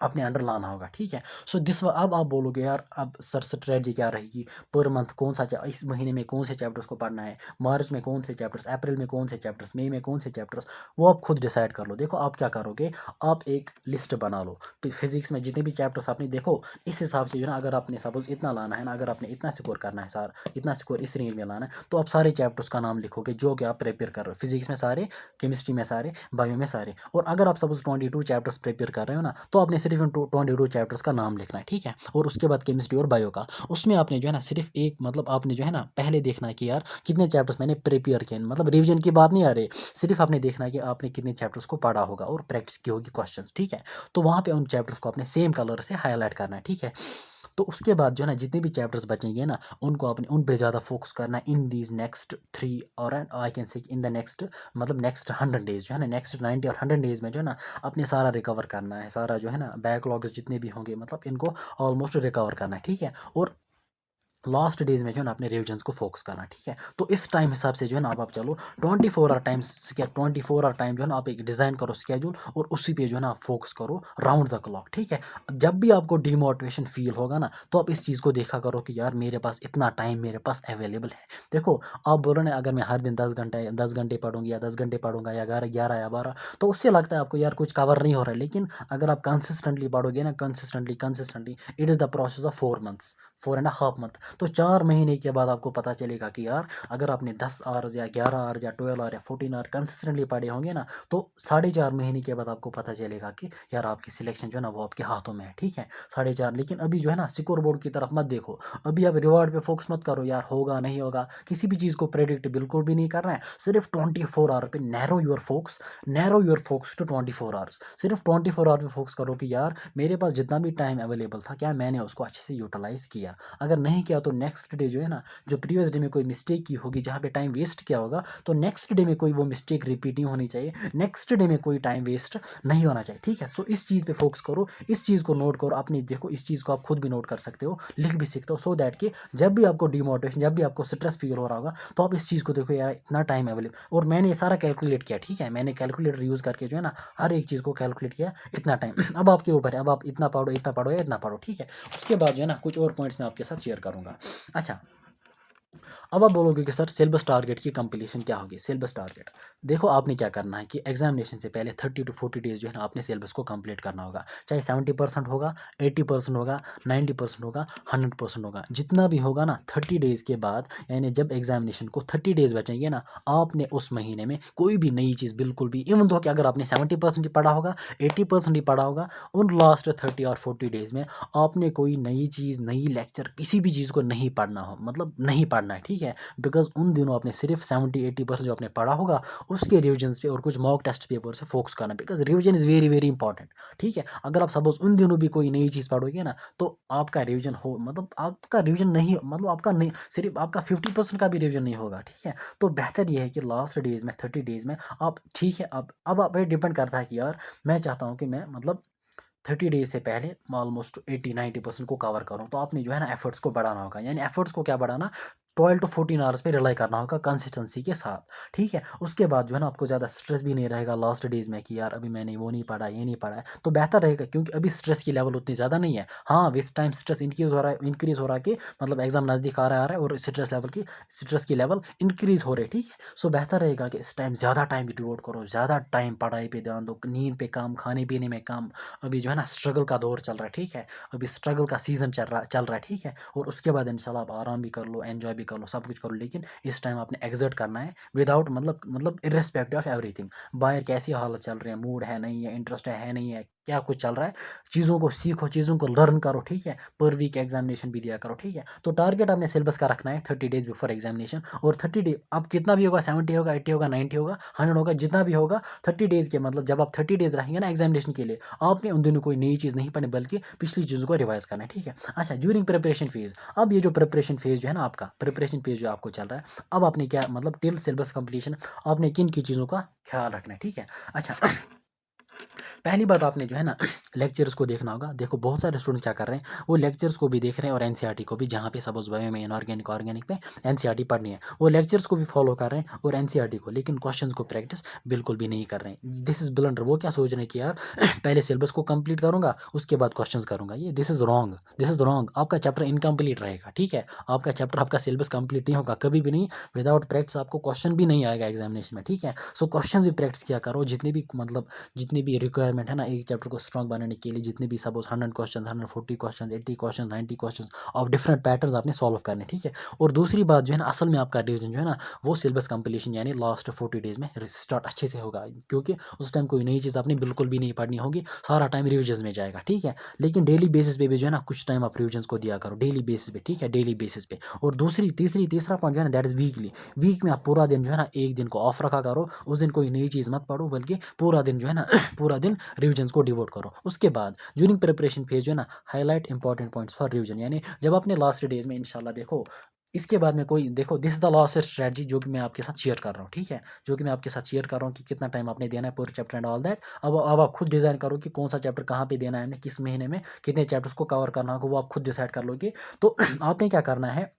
अपने अंडर लाना होगा, ठीक है। सो दिस अब आप बोलोगे यार अब सर स्ट्रेटजी क्या रहेगी, पर मंथ कौन सा इस महीने में कौन से चैप्टर्स को पढ़ना है, मार्च में कौन से चैप्टर्स, अप्रैल में कौन से चैप्टर्स, मई में कौन से चैप्टर्स, वो आप खुद डिसाइड कर लो। देखो आप क्या करोगे, आप एक लिस्ट बना लो। फिजिक्स में जितने भी चैप्टर्स आपने देखो इस हिसाब से जो है ना, अगर आपने सपोज इतना लाना है ना, अगर आपने इतना स्कोर करना है सर, इतना स्कोर इस रेंज में लाना है, तो आप सारे चैप्टर्स का नाम लिखोगे जो कि आप प्रिपेयर कर रहे हो। फिजिक्स में सारे, केमिस्ट्री में सारे, बायो में सारे। और अगर आप सपोज 22 चैप्टर्स प्रिपेयर कर रहे हो ना, तो आपने सिर्फ 22 चैप्टर्स का नाम लिखना है, ठीक है। और उसके बाद केमिस्ट्री और बायो का, उसमें आपने जो है ना सिर्फ एक मतलब आपने जो है ना पहले देखना है कि यार कितने चैप्टर्स मैंने प्रिपेयर किए, मतलब रिवीजन की बात नहीं आ रही, सिर्फ आपने देखना है कि आपने कितने चैप्टर्स को पढ़ा होगा और प्रैक्टिस की होगी क्वेश्चंस, ठीक है। तो वहाँ पे उन चैप्टर्स को आपने सेम कलर से हाईलाइट करना है, ठीक है। तो उसके बाद जो है ना जितने भी चैप्टर्स बचेंगे ना उनको आपने उन पे ज़्यादा फोकस करना है इन दीज नेक्स्ट 3 और I can say in the next मतलब नेक्स्ट 100 डेज जो है ना, नेक्स्ट 90 और 100 डेज में जो है ना अपने सारा रिकवर करना है, सारा जो है ना बैकलॉग्स जितने भी होंगे मतलब इनको ऑलमोस्ट रिकवर करना है, ठीक है। और लास्ट डेज में जो है ना अपने रिविजन्स को फोकस करना, ठीक है। तो इस टाइम हिसाब से जो है ना अब आप चलो 24 आवर टाइम जो है ना आप एक डिज़ाइन करो स्केड्यूल, और उसी पे जो है ना आप फोकस करो राउंड द क्लॉक, ठीक है। जब भी आपको डिमोटिवेशन फील होगा ना तो आप इस चीज़ को देखा करो कि यार मेरे पास इतना टाइम मेरे पास अवेलेबल है। देखो आप बोलो ना अगर मैं हर दिन 10 घंटे पढ़ूंगी या 10 घंटे पढ़ूंगा या 11 11 या 12, तो उससे लगता है आपको यार कुछ कवर नहीं हो रहा है। लेकिन अगर आप कंसिस्टेंटली पढ़ोगे ना, consistently consistently, it is the process of 4 months, 4.5 month, तो 4 महीने के बाद आपको पता चलेगा कि यार अगर आपने 10 आवर्स या 11 आवर्स या 12 आवर या 14 आवर कंसिस्टेंटली पढ़े होंगे ना, तो 4.5 महीने के बाद आपको पता चलेगा कि यार आपकी सिलेक्शन जो है ना वो आपके हाथों में है, ठीक है। 4.5, लेकिन अभी जो है ना स्कोर बोर्ड की तरफ मत देखो, अभी आप रिवॉर्ड पे फोकस मत करो यार होगा नहीं होगा, किसी भी चीज़ को प्रेडिक्ट बिल्कुल भी नहीं करना है। सिर्फ 24 आवर पे narrow your focus to 24 hours. सिर्फ 24 आवर पे फोकस करो कि यार मेरे पास जितना भी टाइम अवेलेबल था क्या मैंने उसको अच्छे से यूटिलाइज़ किया। अगर नहीं किया तो नेक्स्ट डे जो है ना, जो प्रीवियस डे में कोई मिस्टेक की होगी जहाँ पे टाइम वेस्ट किया होगा, तो नेक्स्ट डे में कोई वो मिस्टेक रिपीट नहीं होनी चाहिए, नेक्स्ट डे में कोई टाइम वेस्ट नहीं होना चाहिए, ठीक है। सो इस चीज़ पे फोकस करो, इस चीज़ को नोट करो अपनी। देखो इस चीज़ को आप खुद भी नोट कर सकते हो, लिख भी सकते हो, सो दैट कि जब भी आपको डिमोटिवेशन, जब भी आपको स्ट्रेस फील हो रहा होगा, तो आप इस चीज़ को देखो यार इतना टाइम अवेलेबल। और मैंने ये सारा कैलकुलेट किया, ठीक है, मैंने कैलकुलेटर यूज़ करके जो है ना हर एक चीज़ को कैलकुलेट किया, इतना टाइम अब आपके ऊपर है, अब आप इतना पढ़ो या इतना पढ़ो, ठीक है। उसके बाद जो है ना कुछ और पॉइंट्स मैं आपके साथ शेयर करूँगा। अच्छा, अब आप बोलोगे कि सर सिलेबस टारगेट की कंप्लीशन क्या होगी। सिलेबस टारगेट, देखो आपने क्या करना है कि एग्जामिनेशन से पहले 30 to 40 डेज जो है ना आपने सिलेबस को कंप्लीट करना होगा। चाहे 70% होगा, 80% होगा, 90% होगा, 100% होगा, जितना भी होगा ना 30 डेज के बाद, यानी जब एग्जामिनेशन को 30 डेज बचेंगे ना, आपने उस महीने में कोई भी नई चीज़ बिल्कुल भी, इवन तो कि अगर आपने 70% ही पढ़ा होगा, 80% ही पढ़ा होगा, उन लास्ट 30 और 40 डेज में आपने कोई नई चीज़, नई लेक्चर, किसी भी चीज़ को नहीं पढ़ना हो, मतलब नहीं पढ़ना है, ठीक है। बिकॉज उन दिनों आपने सिर्फ 70-80% जो आपने पढ़ा होगा उसके रिविजन्स पे और कुछ मॉक टेस्ट पेपर से फोकस करना, because revision is very very important, ठीक है। अगर आप सपोज उन दिनों भी कोई नई चीज़ पढ़ोगे ना, तो आपका रिविजन हो मतलब आपका रिविजन नहीं, मतलब आपका नहीं, सिर्फ आपका 50% का भी रिविजन नहीं होगा, ठीक है। तो बेहतर यह है कि लास्ट डेज में 30 डेज में आप, ठीक है, अब आप डिपेंड करता है कि यार मैं चाहता हूँ कि मैं मतलब 30 डेज से पहले ऑलमोस्ट 80-90% को कवर करूँ, तो आपने जो है ना एफर्ट्स को बढ़ाना होगा। यानी एफर्ट्स को क्या बढ़ाना, 12 to 14 आवर्स पे रिलाई करना होगा कंसिस्टेंसी के साथ, ठीक है। उसके बाद जो है ना आपको ज़्यादा स्ट्रेस भी नहीं रहेगा लास्ट डेज में कि यार अभी मैंने वो नहीं पढ़ा, ये नहीं पढ़ा है, तो बेहतर रहेगा क्योंकि अभी स्ट्रेस की लेवल उतनी ज़्यादा नहीं है। हाँ, विथ टाइम स्ट्रेस इंक्रीज़ हो रहा है कि मतलब एग्जाम नज़दीक आ रहा है और स्ट्रेस की लेवल इंक्रीज़ हो रही है, ठीक है। सो बेहतर रहेगा कि इस टाइम ज़्यादा टाइम डिवोट करो, ज़्यादा टाइम पढ़ाई पे ध्यान दो, नींद पे काम, खाने पीने में काम। अभी जो है ना स्ट्रगल का दौर चल रहा है, ठीक है, अभी स्ट्रगल का सीज़न चल रहा है, ठीक है। और उसके बाद इंशाल्लाह आप आराम भी कर लो, एंजॉय भी कर लो, सब कुछ करो, लेकिन इस टाइम आपने एग्जर्ट करना है विदाउट मतलब इर्रेस्पेक्टिव ऑफ एवरीथिंग। बाहर कैसी हालत चल रही है, मूड है नहीं है, इंटरेस्ट है नहीं है, क्या कुछ चल रहा है, चीज़ों को सीखो, चीज़ों को लर्न करो, ठीक है। पर वीक एग्जामिनेशन भी दिया करो, ठीक है। तो टारगेट आपने सिलेबस का रखना है 30 डेज बिफोर एग्जामिनेशन, और 30 डे अब कितना भी होगा, 70 होगा, 80 होगा, 90 होगा, 100 होगा, जितना भी होगा 30 डेज के मतलब जब आप 30 डेज रहेंगे ना एग्जामिनेशन के लिए, आपने उन दिनों कोई नई चीज़ नहीं पढ़नी बल्कि पिछली चीज़ों को रिवाइज करना है, ठीक है। अच्छा, ड्यूरिंग प्रिपरेशन फेज, अब ये जो प्रिपरेशन फेज जो है ना, आपका प्रिपरेशन फेज जो आपको चल रहा है, अब आपने क्या मतलब टिल सिलेबस कंप्लीशन आपने किन की चीज़ों का ख्याल रखना है, ठीक है। अच्छा, पहली बात आपने जो है ना लेक्चर्स को देखना होगा। देखो बहुत सारे स्टूडेंट्स क्या कर रहे हैं, वो लेक्चर्स को भी देख रहे हैं और एनसीईआरटी को भी, जहाँ पे सपोज बायो में इनऑर्गेनिक ऑर्गेनिक पे एनसीईआरटी पढ़नी है, वो लेक्चर्स को भी फॉलो कर रहे हैं और एनसीईआरटी को, लेकिन क्वेश्चंस को प्रैक्टिस बिल्कुल भी नहीं कर रहे हैं। This is blunder. वो क्या सोच रहे हैं कि यार पहले सिलेबस को कंप्लीट करूंगा उसके बाद क्वेश्चंस करूंगा, ये this is wrong, this is wrong. आपका चैप्टर इनकम्प्लीट रहेगा, ठीक है। आपका चैप्टर, आपका सिलेबस कंप्लीट नहीं होगा कभी भी नहीं। विदाउट प्रैक्टिस आपको क्वेश्चन भी नहीं आएगा एग्जामिनेशन में, ठीक है। सो क्वेश्चन भी प्रैक्टिस किया करो, जितनी भी मतलब जितनी भी रिक्वायरमेंट है ना एक चैप्टर को स्ट्रॉन्ग बनाने के लिए, जितने भी suppose 100 question, 140 question, 80 question, 90 question of different pattern आपने सॉल्व करने, ठीक है। और दूसरी बात जो है ना, असल में आपका रिवीजन जो है ना, वो सिलेबस कंप्लीशन यानी लास्ट 40 डेज में स्टार्ट अच्छे से होगा, क्योंकि उस टाइम कोई नई चीज़ आपने बिल्कुल भी नहीं पढ़नी होगी, सारा टाइम रिविजन में जाएगा, ठीक है। लेकिन डेली बेसिस पे भी जो है ना कुछ टाइम आप रिविजन को दिया करो डेली बेसिस पे, ठीक है, डेली बेसिस पे। और तीसरा पॉइंट जो है ना, दैट इज वीकली। वीक में आप पूरा दिन जो है ना एक दिन को ऑफ रखा करो, उस दिन कोई नई चीज़ मत पढ़ो, बल्कि पूरा दिन जो है ना पूरा दिन रिविजन को डिवोट करो। उसके बाद ड्यूरिंग प्रिपरेशन फेज जो है ना, highlight important points for revision, यानी जब अपने लास्ट डेज में इंशाल्लाह देखो, इसके बाद में कोई देखो, this is the last strategy जो कि मैं आपके साथ शेयर कर रहा हूँ, ठीक है, जो कि मैं आपके साथ शेयर कर रहा हूँ कि कितना टाइम आपने देना है पर चैप्टर एंड ऑल दैट। अब आप खुद डिजाइन करो कि कौन सा चैप्टर कहाँ पे देना है, हमने किस महीने में कितने चैप्टर्स को कवर करना होगा, वो आप खुद डिसाइड कर लोगे। तो आपने क्या करना है,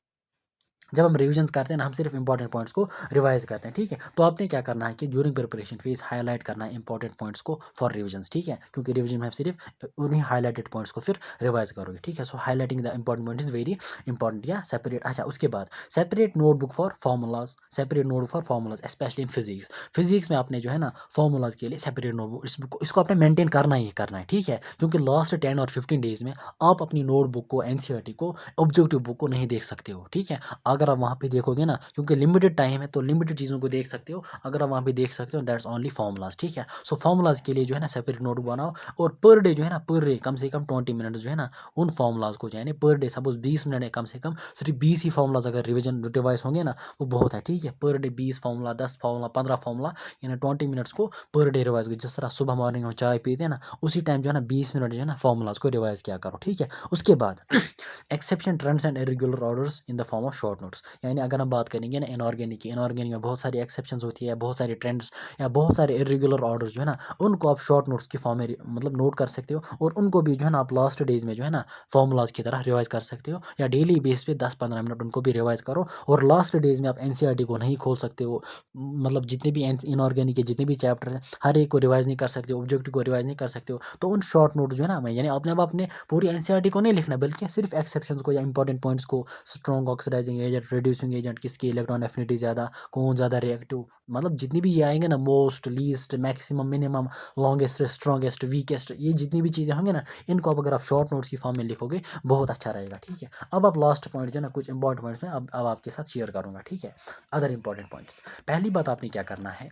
जब हम रिविजन्स करते हैं ना, हम सिर्फ इंपॉर्टेंट पॉइंट्स को रिवाइज करते हैं, ठीक है। तो आपने क्या करना है कि ड्यूरिंग प्रिपरेशन फेज हाईलाइट करना है इंपॉर्टेंट पॉइंट्स को फॉर रिविजन्स, ठीक है, क्योंकि रिविजन में आप सिर्फ उन्हीं हाईलाइटेड पॉइंट्स को फिर रिवाइज करोगे, ठीक है। So highlighting the important point is very important, या सेपरेट। अच्छा, उसके बाद separate notebook for formulas, separate notebook for formulas specially in physics. Physics में आपने जो है ना फॉर्मूलाज के लिए सेपरेट नोटबुक, इसको आपने मेंटेन करना ही करना है, ठीक है, क्योंकि लास्ट 10 और 15 डेज में आप अपनी नोटबुक को, एनसीईआरटी को, ऑब्जेक्टिव बुक को नहीं देख सकते हो, ठीक है। अगर आप वहाँ पे देखोगे ना, क्योंकि लिमिटेड टाइम है तो लिमिटेड चीज़ों को देख सकते हो, अगर आप वहाँ पे देख सकते हो दैट्स ओनली फॉर्मूलाज, ठीक है। सो फॉर्मूलाज के लिए जो है ना सेपरेट नोट बनाओ, और पर डे जो है ना, पर डे कम से कम 20 मिनट्स जो है ना उन फॉर्मूलाज को, यानी पर डे सपोज 20 मिनट है, कम से कम सिर्फ 20 ही फॉर्मूलाज अगर रिवाइज होंगे ना, वो बहुत है, ठीक है। Per day 20 formula, 10 formula, 15 formula, यानी 20 मिनट्स को पर डे रिवाइज करो। जिस तरह सुबह मॉर्निंग में चाय पीते हैं ना, उसी टाइम जो है ना 20 मिनट जो है ना फॉर्मूलाज को रिवाइज किया करो, ठीक है। उसके बाद exception trends and irregular orders in the form of short notes, यानी अगर हम बात करेंगे ना इनऑर्गेनिक की, इनऑर्गेनिक में बहुत सारी एक्सेप्शंस होती है, बहुत सारे ट्रेंड्स या बहुत सारे इरेगुलर ऑर्डर्स जो है ना, उनको आप शॉर्ट नोट्स की फॉर्म में मतलब नोट कर सकते हो, और उनको भी जो है ना आप लास्ट डेज में जो है ना फॉर्मूलाज की तरह रिवाइज कर सकते हो, या डेली बेस पे 10-15 मिनट उनको भी रिवाइज करो। और लास्ट डेज में आप एनसीईआरटी को नहीं खोल सकते हो, मतलब जितने भी इनऑर्गेनिक के जितने भी चैप्टर हैं हर एक को रिवाइज नहीं कर सकते हो, ऑब्जेक्टिव को रिवाइज नहीं कर सकते हो, तो उन शॉर्ट नोट्स जो है ना, मैं यानी अपने आप अपने पूरी एनसीईआरटी को नहीं लिखना, बल्कि सिर्फ एक्सेप्शंस को या इंपॉर्टेंट पॉइंट्स को, strong oxidizing agent, reducing agent, किसकी इलेक्ट्रॉन एफिनिटी ज़्यादा, कौन ज़्यादा रिएक्टिव, मतलब जितनी भी ये आएंगे ना, most, least, maximum, minimum, longest, strongest, weakest, ये जितनी भी चीज़ें होंगी ना, इनको अब अगर आप शॉर्ट नोट्स की फॉर्म में लिखोगे बहुत अच्छा रहेगा, ठीक है। अब आप लास्ट पॉइंट जो है ना कुछ इंपॉर्टेंट पॉइंट्स में अब आपके साथ शेयर करूंगा, ठीक है, अदर इंपॉर्टेंट पॉइंट्स। पहली बात आपने क्या करना है,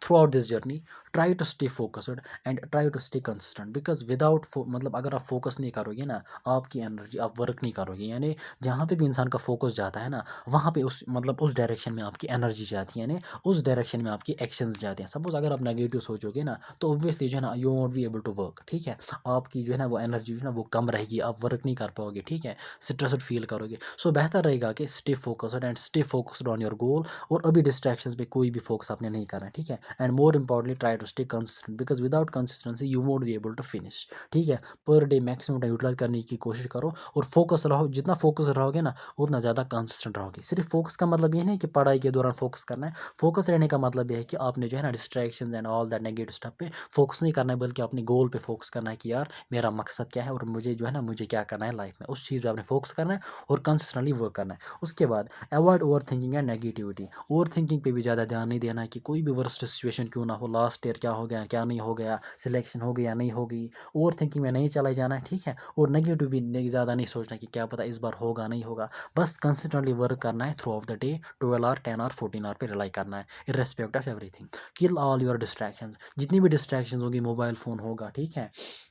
throughout this journey try to stay focused and try to stay consistent, because without मतलब अगर आप फोकस नहीं करोगे ना, आपकी एनर्जी, आप वर्क नहीं करोगे, यानी जहाँ पे भी इंसान का फोकस जाता है ना, वहाँ पे उस मतलब उस डायरेक्शन में आपकी एनर्जी जाती है, यानी उस डायरेक्शन में आपकी एक्शंस जाते हैं। सपोज अगर आप नेगेटिव सोचोगे ना, तो ऑब्वियसली जो है ना you won't be able to work, ठीक है, आपकी जो है ना वो एनर्जी जो है ना वो कम रहेगी, आप वर्क नहीं कर पाओगे, ठीक है, स्ट्रेसड फील करोगे। सो बेहतर रहेगा कि stay focused and stay focused on your goal, और अभी डिस्ट्रैक्शंस पे कोई भी फोकस आपने नहीं करना है, ठीक है। And more importantly try to stay consistent, because without consistency you won't be able to finish, ठीक है। Per day maximum time utilize करने की कोशिश करो, और फोकस रहो, जितना फोकस रहोगे ना उतना ज़्यादा कंसिस्टेंट रहोगे। सिर्फ फोकस का मतलब ये नहीं कि पढ़ाई के दौरान फोकस करना है, फोकस रहने का मतलब ये है कि आपने जो है ना distraction and all that negative stuff पे फोकस नहीं करना है, बल्कि अपने गोल पे फोकस करना है कि यार मेरा मकसद क्या है, और मुझे जो है ना मुझे क्या करना है लाइफ में, उस चीज़ पे आपने फोकस करना है और कंसिस्टेंटली वर्क करना है। उसके बाद avoid over thinking and negativity, over thinking पे भी ज़्यादा ध्यान नहीं देना है कि कोई भी वर्स्ट सिचुएशन क्यों ना हो, लास्ट ईयर क्या हो गया क्या नहीं हो गया, सिलेक्शन हो गई या नहीं होगी, ओवर थिंकिंग में नहीं चला जाना है, ठीक है। और नेगेटिव भी ज़्यादा नहीं सोचना कि क्या पता इस बार होगा नहीं होगा। बस कंसिस्टेंटली वर्क करना है through of the day, 12 hour 10 hour 14 hour पे रिलाई करना है, irrespect of everything. Kill all your distractions, जितनी भी डिस्ट्रैक्शंस होगी, मोबाइल फ़ोन होगा, ठीक है,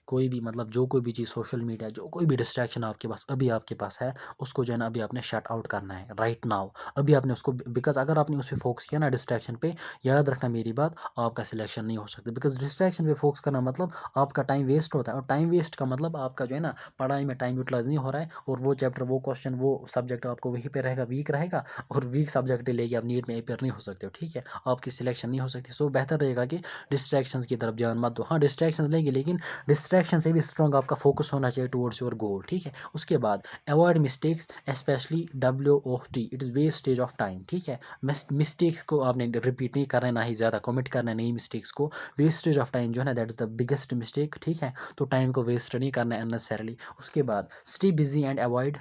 कोई भी मतलब जो कोई भी चीज़, सोशल मीडिया, जो कोई भी डिस्ट्रैक्शन आपके पास अभी आपके पास है, उसको जो है ना अभी आपने शट आउट करना है राइट नाउ। अभी आपने उसको, बिकॉज अगर आपने उस पर फोकस किया ना डिस्ट्रैक्शन पे, याद रखना मेरी बात, आपका सिलेक्शन नहीं हो सकता। बिकॉज डिस्ट्रैक्शन पे फोकस करना मतलब आपका टाइम वेस्ट होता है, और टाइम वेस्ट का मतलब आपका जो है ना पढ़ाई में टाइम यूटिलाइज नहीं हो रहा है, और वो चैप्टर, वो क्वेश्चन, वो सब्जेक्ट आपको वहीं पे रहेगा, वीक रहेगा, और वीक सब्जेक्ट लेके आप नीट में अपेयर नहीं हो सकते हो, ठीक है, आपकी सिलेक्शन नहीं हो सकती। सो बेहतर रहेगा कि डिस्ट्रैक्शंस की तरफ ध्यान मत दो। हाँ, डिस्ट्रैक्शंस लेंगे, लेकिन डिस्ट्रैक्शन से भी स्ट्रॉन्ग आपका फोकस होना चाहिए टुवर्ड्स योर गोल, ठीक है। उसके बाद avoid mistakes, specially WOT, it is wastage of time, ठीक है। मिस्टेक्स को आपने रिपीट नहीं करना है, ना ही ज़्यादा कमिट करना है नई मिस्टेक्स को। वेस्टेज ऑफ टाइम जो है ना, that is the biggest mistake, ठीक है। तो टाइम को वेस्ट नहीं करना है अननेसेसरली। उसके बाद stay busy and avoid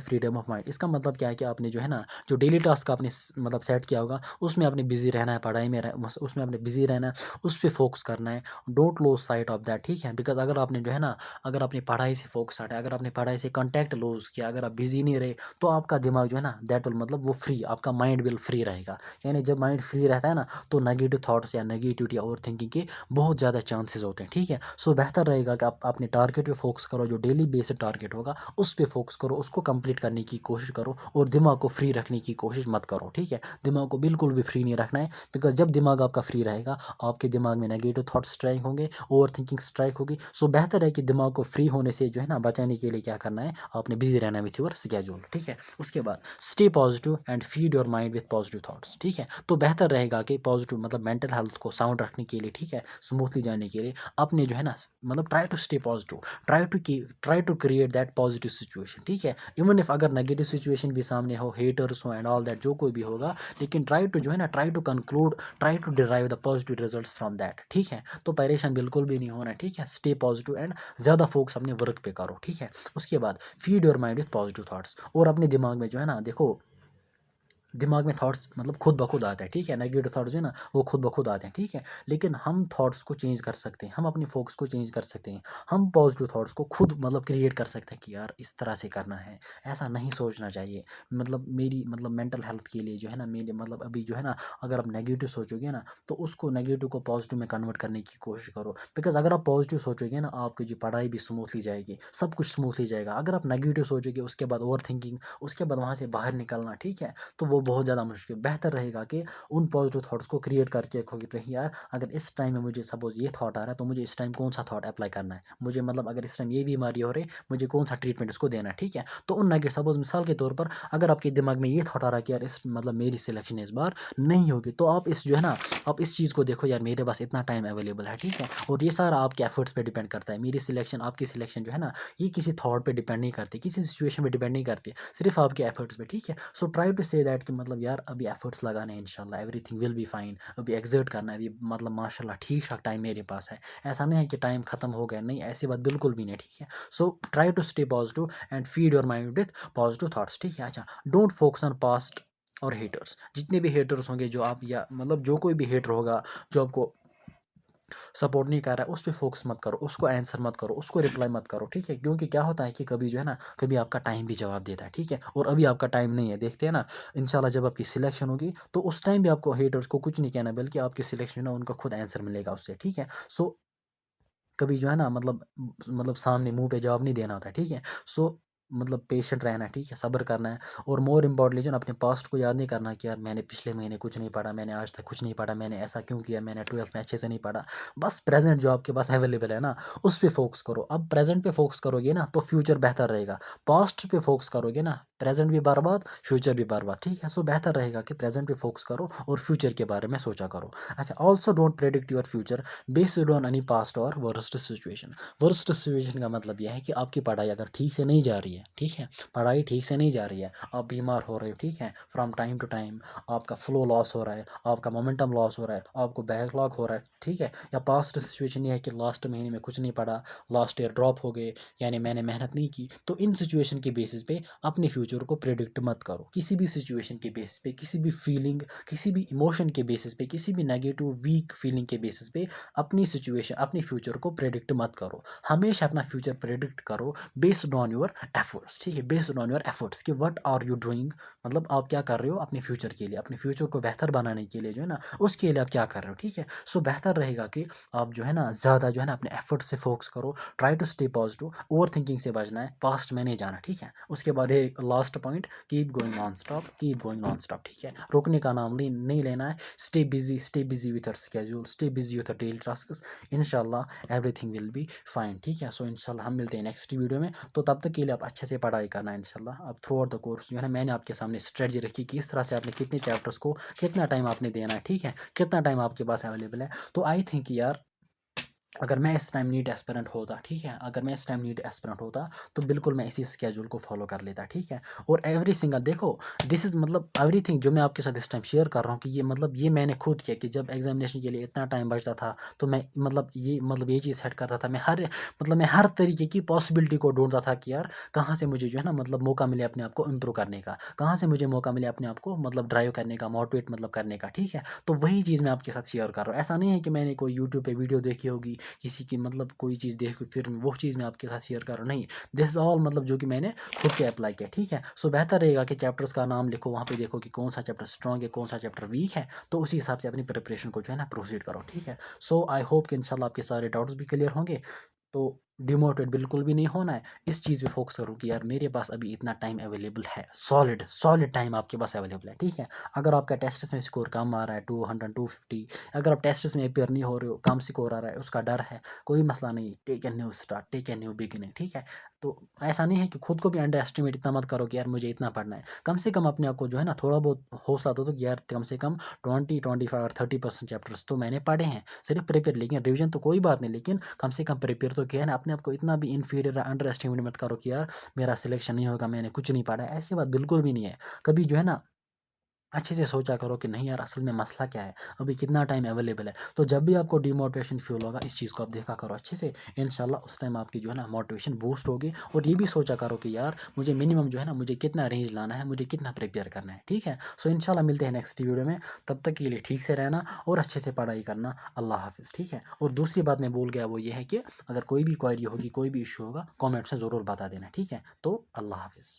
freedom of mind. इसका मतलब क्या है कि आपने जो है ना, जो डेली टास्क आपने मतलब सेट किया होगा, उसमें आपने बिजी रहना है, पढ़ाई में उसमें आपने बिजी रहना है, उस पर फोकस करना है। Don't lose sight of that, ठीक है। बिकॉज अगर आपने जो है ना, अगर अपनी पढ़ाई से फोकस हटाया, अगर आपने पढ़ाई से कॉन्टैक्ट लूज किया, अगर आप बिजी नहीं रहे, तो आपका दिमाग जो है ना, दैट विल मतलब वो फ्री, आपका माइंड विल फ्री रहेगा। यानी जब माइंड फ्री रहता है ना, तो नेगेटिव थॉट्स या नेगेटिविटी या ओवर थिंकिंग के बहुत ज़्यादा चांसेस होते हैं, ठीक है। सो बेहतर रहेगा कि आप अपने टारगेट पे फोकस करो, जो डेली बेस्ड टारगेट होगा उस पर फोकस करो, उसको कंप्लीट करने की कोशिश करो, और दिमाग को फ्री रखने की कोशिश मत करो, ठीक है। दिमाग को बिल्कुल भी फ्री नहीं रखना है, बिकॉज जब दिमाग आपका फ्री रहेगा, आपके दिमाग में नेगेटिव थॉट स्ट्राइक होंगे, ओवर थिंकिंग स्ट्राइक होगी। सो बेहतर है कि दिमाग को फ्री होने से जो है ना बचाने के लिए क्या करना है, आपने बिजी रहना विथ योर स्केड्यूल, ठीक है। उसके बाद stay positive and feed your mind with positive thoughts, ठीक है। तो बेहतर रहेगा कि पॉजिटिव मतलब मेंटल हेल्थ को साउंड रखने के लिए, ठीक है, स्मूथली जाने के लिए अपने जो है ना, मतलब try to stay positive, try to create that positive situation, ठीक है। इवन इफ अगर नेगेटिव सिचुएशन भी सामने हो, हेटर्स हो एंड ऑल दैट, जो कोई भी होगा, लेकिन ट्राई टू जो है ना, try to conclude, try to derive the positive results from that, ठीक है। तो परेशान बिल्कुल भी नहीं होना, ठीक है। स्टे पॉजिटिव एंड ज़्यादा फोकस अपने वर्क पे करो, ठीक है। उसके बाद feed your mind with positive thoughts, और अपने दिमाग में जो है ना, देखो, दिमाग में थॉट्स मतलब खुद ब खुद आते हैं, ठीक है। नेगेटिव थॉट्स जो है ना, वो खुद ब खुद आते हैं, ठीक है। लेकिन हम थॉट्स को चेंज कर सकते हैं, हम अपने फोकस को चेंज कर सकते हैं, हम पॉजिटिव थॉट्स को खुद मतलब क्रिएट कर सकते हैं कि यार इस तरह से करना है, ऐसा नहीं सोचना चाहिए। मतलब मेरी मतलब मेंटल हेल्थ के लिए जो है ना, मेरे मतलब अभी जो है ना, अगर आप नेगेटिव सोचोगे ना, तो उसको नेगेटिव को पॉजिटिव में कन्वर्ट करने की कोशिश करो। बिकॉज अगर आप पॉजिटिव सोचोगे ना, आपकी जो पढ़ाई भी स्मूथली जाएगी, सब कुछ स्मूथली जाएगा। अगर आप नेगेटिव सोचोगे, उसके बाद ओवर थिंकिंग, उसके बाद वहाँ से बाहर निकलना, ठीक है, तो वो बहुत ज़्यादा मुश्किल। बेहतर रहेगा कि उन पॉजिटिव थॉट्स को क्रिएट करके रखो कि नहीं यार, अगर इस टाइम में मुझे सपोज ये थॉट आ रहा है, तो मुझे इस टाइम कौन सा थॉट अप्लाई करना है, मुझे मतलब अगर इस टाइम ये बीमारी हो रही है, मुझे कौन सा ट्रीटमेंट इसको देना है, ठीक है। तो उन नेगेटिव, सपोज मिसाल के तौर पर, अगर आपके दिमाग में ये थॉट आ रहा है कि यार इस मतलब मेरी सिलेक्शन इस बार नहीं होगी, तो आप इस जो है ना, आप इस चीज़ को देखो, यार मेरे पास इतना टाइम अवेलेबल है, ठीक है, और ये सारा आपके एफर्ट्स पे डिपेंड करता है। मेरी सिलेक्शन, आपकी सिलेक्शन जो है ना, ये किसी थॉट पे डिपेंड नहीं करती, किसी सिचुएशन पे डिपेंड नहीं करती, सिर्फ आपके एफर्ट्स पे, ठीक है। So try to say that कि मतलब यार अभी एफर्ट्स लगाने हैं, इंशाल्लाह एवरीथिंग विल बी फाइन, अभी एग्जर्ट करना है, अभी मतलब माशाल्लाह ठीक ठाक टाइम मेरे पास है। ऐसा नहीं है कि टाइम खत्म हो गया, नहीं, ऐसी बात बिल्कुल भी नहीं, ठीक है। So try to stay positive and feed your mind with positive thoughts, ठीक है। अच्छा, डोंट फोकस ऑन पास्ट और हेटर्स। जितने भी हेटर्स होंगे, जो आप या मतलब जो कोई भी हेटर होगा, जो आपको सपोर्ट नहीं कर रहा है, उस पर फोकस मत करो, उसको आंसर मत करो, उसको रिप्लाई मत करो, ठीक है। क्योंकि क्या होता है कि कभी जो है ना, कभी आपका टाइम भी जवाब देता है, ठीक है, और अभी आपका टाइम नहीं है, देखते हैं ना। इंशाल्लाह जब आपकी सिलेक्शन होगी, तो उस टाइम भी आपको हेटर्स को कुछ नहीं कहना, बल्कि आपकी सिलेक्शन ना, उनका खुद आंसर मिलेगा उससे, ठीक है। सो कभी जो है ना, मतलब सामने मुंह पे जवाब नहीं देना होता है, ठीक है। सो मतलब पेशेंट रहना है, ठीक है, सब्र करना है। और मोर इम्पोर्टेंटली जो है ना, अपने पास्ट को याद नहीं करना कि यार मैंने पिछले महीने कुछ नहीं पढ़ा, मैंने आज तक कुछ नहीं पढ़ा, मैंने ऐसा क्यों किया, मैंने 12th में अच्छे से नहीं पढ़ा। बस प्रेजेंट जो आपके पास अवेलेबल है ना, उस पर फोकस करो। अब प्रेजेंट पे फोकस करोगे ना, तो फ्यूचर बेहतर रहेगा। पास्ट पे फोकस करोगे ना, प्रेजेंट भी बर्बाद, फ्यूचर भी बर्बाद, ठीक है। सो बेहतर रहेगा कि प्रेजेंट पे फोकस करो और फ्यूचर के बारे में सोचा करो। अच्छा, also don't predict your future based on any past और वर्स्ट सिचुएशन। वर्स्ट सिचुएशन का मतलब यह है कि आपकी पढ़ाई अगर ठीक से नहीं जा रही है, ठीक है, पढ़ाई ठीक से नहीं जा रही है, आप बीमार हो रहे हो, ठीक है, फ्रॉम टाइम टू टाइम आपका फ्लो लॉस हो रहा है, आपका मोमेंटम लॉस हो रहा है, आपको बैकलॉग हो रहा है, ठीक है। या पास्ट सिचुएशन ये है कि लास्ट महीने में कुछ नहीं पढ़ा, लास्ट ईयर ड्रॉप हो गए, यानी मैंने मेहनत नहीं की, तो इन सिचुएशन के बेसिस पे अपने फ्यूचर फ्यूचर को प्रेडिक्ट मत करो किसी भी सिचुएशन के बेसिस पे, किसी भी फीलिंग, किसी भी इमोशन के बेसिस पे, किसी भी नेगेटिव वीक फीलिंग के बेसिस पे अपनी सिचुएशन, अपनी फ्यूचर को प्रेडिक्ट मत करो। हमेशा अपना फ्यूचर प्रेडिक्ट करो बेस्ड ऑन योर एफर्ट्स, ठीक है, बेस्ड ऑन योर एफर्ट्स कि व्हाट आर यू डूइंग, मतलब आप क्या कर रहे हो अपने फ्यूचर के लिए, अपने फ्यूचर को बेहतर बनाने के लिए जो है ना, उसके लिए आप क्या कर रहे हो, ठीक है। सो बेहतर रहेगा कि आप जो है ना ज़्यादा जो है ना अपने एफर्ट से फोकस करो, try to stay positive, overthinking से बचना है, पास्ट में नहीं जाना, ठीक है। उसके बाद एक last point, keep going non stop, keep going non stop, ठीक है, रुकने का नाम नहीं लेना है। Stay busy with your schedule, stay busy with your daily tasks, इंशाल्लाह एवरीथिंग विल बी फाइन, ठीक है। सो इंशाल्लाह हम मिलते हैं नेक्स्ट वीडियो में। तो तब तक के लिए आप अच्छे से पढ़ाई करना है इंशाल्लाह। अब थ्रू आउट द कोर्स जो है ना मैंने आपके सामने स्ट्रेटजी रखी कि इस तरह से आपने कितने चैप्टर्स को कितना टाइम आपने देना है, ठीक है, कितना टाइम आपके पास अवेलेबल है। तो आई थिंक यार अगर मैं इस टाइम नीट एस्पिरेंट होता, ठीक है, अगर मैं इस टाइम नीट एस्पिरेंट होता तो बिल्कुल मैं इसी स्केड्यूल को फॉलो कर लेता, ठीक है। और एवरी सिंगल देखो, दिस इज़ मतलब एवरीथिंग जो मैं आपके साथ इस टाइम शेयर कर रहा हूँ कि ये मतलब ये मैंने खुद किया कि जब एग्जामिनेशन के लिए इतना टाइम बचता था तो मैं मतलब ये चीज़ सेट करता था। मैं हर तरीके की पॉसिबिलिटी को ढूंढता था कि यार कहाँ से मुझे जो है ना मतलब मौका मिले अपने आप को इम्प्रूव करने का, कहाँ से मुझे मौका मिले अपने आप को मतलब ड्राइव करने का, मोटिवेट मतलब करने का, ठीक है। तो वही चीज़ मैं आपके साथ शेयर कर रहा हूँ। ऐसा नहीं है कि मैंने कोई यूट्यूब पे वीडियो देखी होगी, किसी की मतलब कोई चीज़ देख के फिर वो चीज़ मैं आपके साथ शेयर कर रहा हूँ, नहीं, दिस इज़ ऑल मतलब जो कि मैंने खुद पे अप्लाई किया, ठीक है। सो बेहतर रहेगा कि चैप्टर्स का नाम लिखो, वहाँ पे देखो कि कौन सा चैप्टर स्ट्रॉन्ग है, कौन सा चैप्टर वीक है, तो उसी हिसाब से अपनी प्रिपरेशन को जो है ना प्रोसीड करो, ठीक है। सो आई होप कि इंशाल्लाह आपके सारे डाउट्स भी क्लियर होंगे। तो डिमोटिवेट बिल्कुल भी नहीं होना है, इस चीज़ पे फोकस करो कि यार मेरे पास अभी इतना टाइम अवेलेबल है, सॉलिड सॉलिड टाइम आपके पास अवेलेबल है, ठीक है। अगर आपका टेस्ट में स्कोर कम आ रहा है 200 250, अगर आप टेस्ट में अपेयर नहीं हो रहे हो, कम स्कोर आ रहा है, उसका डर है, कोई मसला नहीं, take a new start, take a new beginning, ठीक है। तो ऐसा नहीं है कि खुद को भी अंडर एस्टिमेट इतना मत करो कि यार मुझे इतना पढ़ना है। कम से कम अपने आप को जो है ना थोड़ा बहुत हौसला दो तो कि यार कम से कम 20 25 और 30% चैप्टर्स तो मैंने पढ़े हैं, सिर्फ प्रिपेयर, लेकिन रिवीजन तो कोई बात नहीं, लेकिन कम से कम प्रिपेयर तो किया है ना। अपने आप को इतना भी इन्फीरियर अंडर एस्टिमेट मत करो कि यार मेरा सिलेक्शन नहीं होगा, मैंने कुछ नहीं पढ़ा है, ऐसी बात बिल्कुल भी नहीं है। कभी जो है ना अच्छे से सोचा करो कि नहीं यार असल में मसला क्या है, अभी कितना टाइम अवेलेबल है। तो जब भी आपको डिमोटिवेशन फील होगा इस चीज़ को आप देखा करो अच्छे से, इंशाल्लाह उस टाइम आपकी जो है ना मोटिवेशन बूस्ट होगी। और ये भी सोचा करो कि यार मुझे मिनिमम जो है ना मुझे कितना रेंज लाना है, मुझे कितना प्रिपेयर करना है, ठीक है। सो इंशाल्लाह मिलते हैं नेक्स्ट वीडियो में, तब तक के लिए ठीक से रहना और अच्छे से पढ़ाई करना। अल्लाह हाफिज़, ठीक है। और दूसरी बात मैं भूल गया वो ये है कि अगर कोई भी क्वेरी होगी, कोई भी इशू होगा, कॉमेंट्स में ज़रूर बता देना, ठीक है। तो अल्लाह हाफिज़।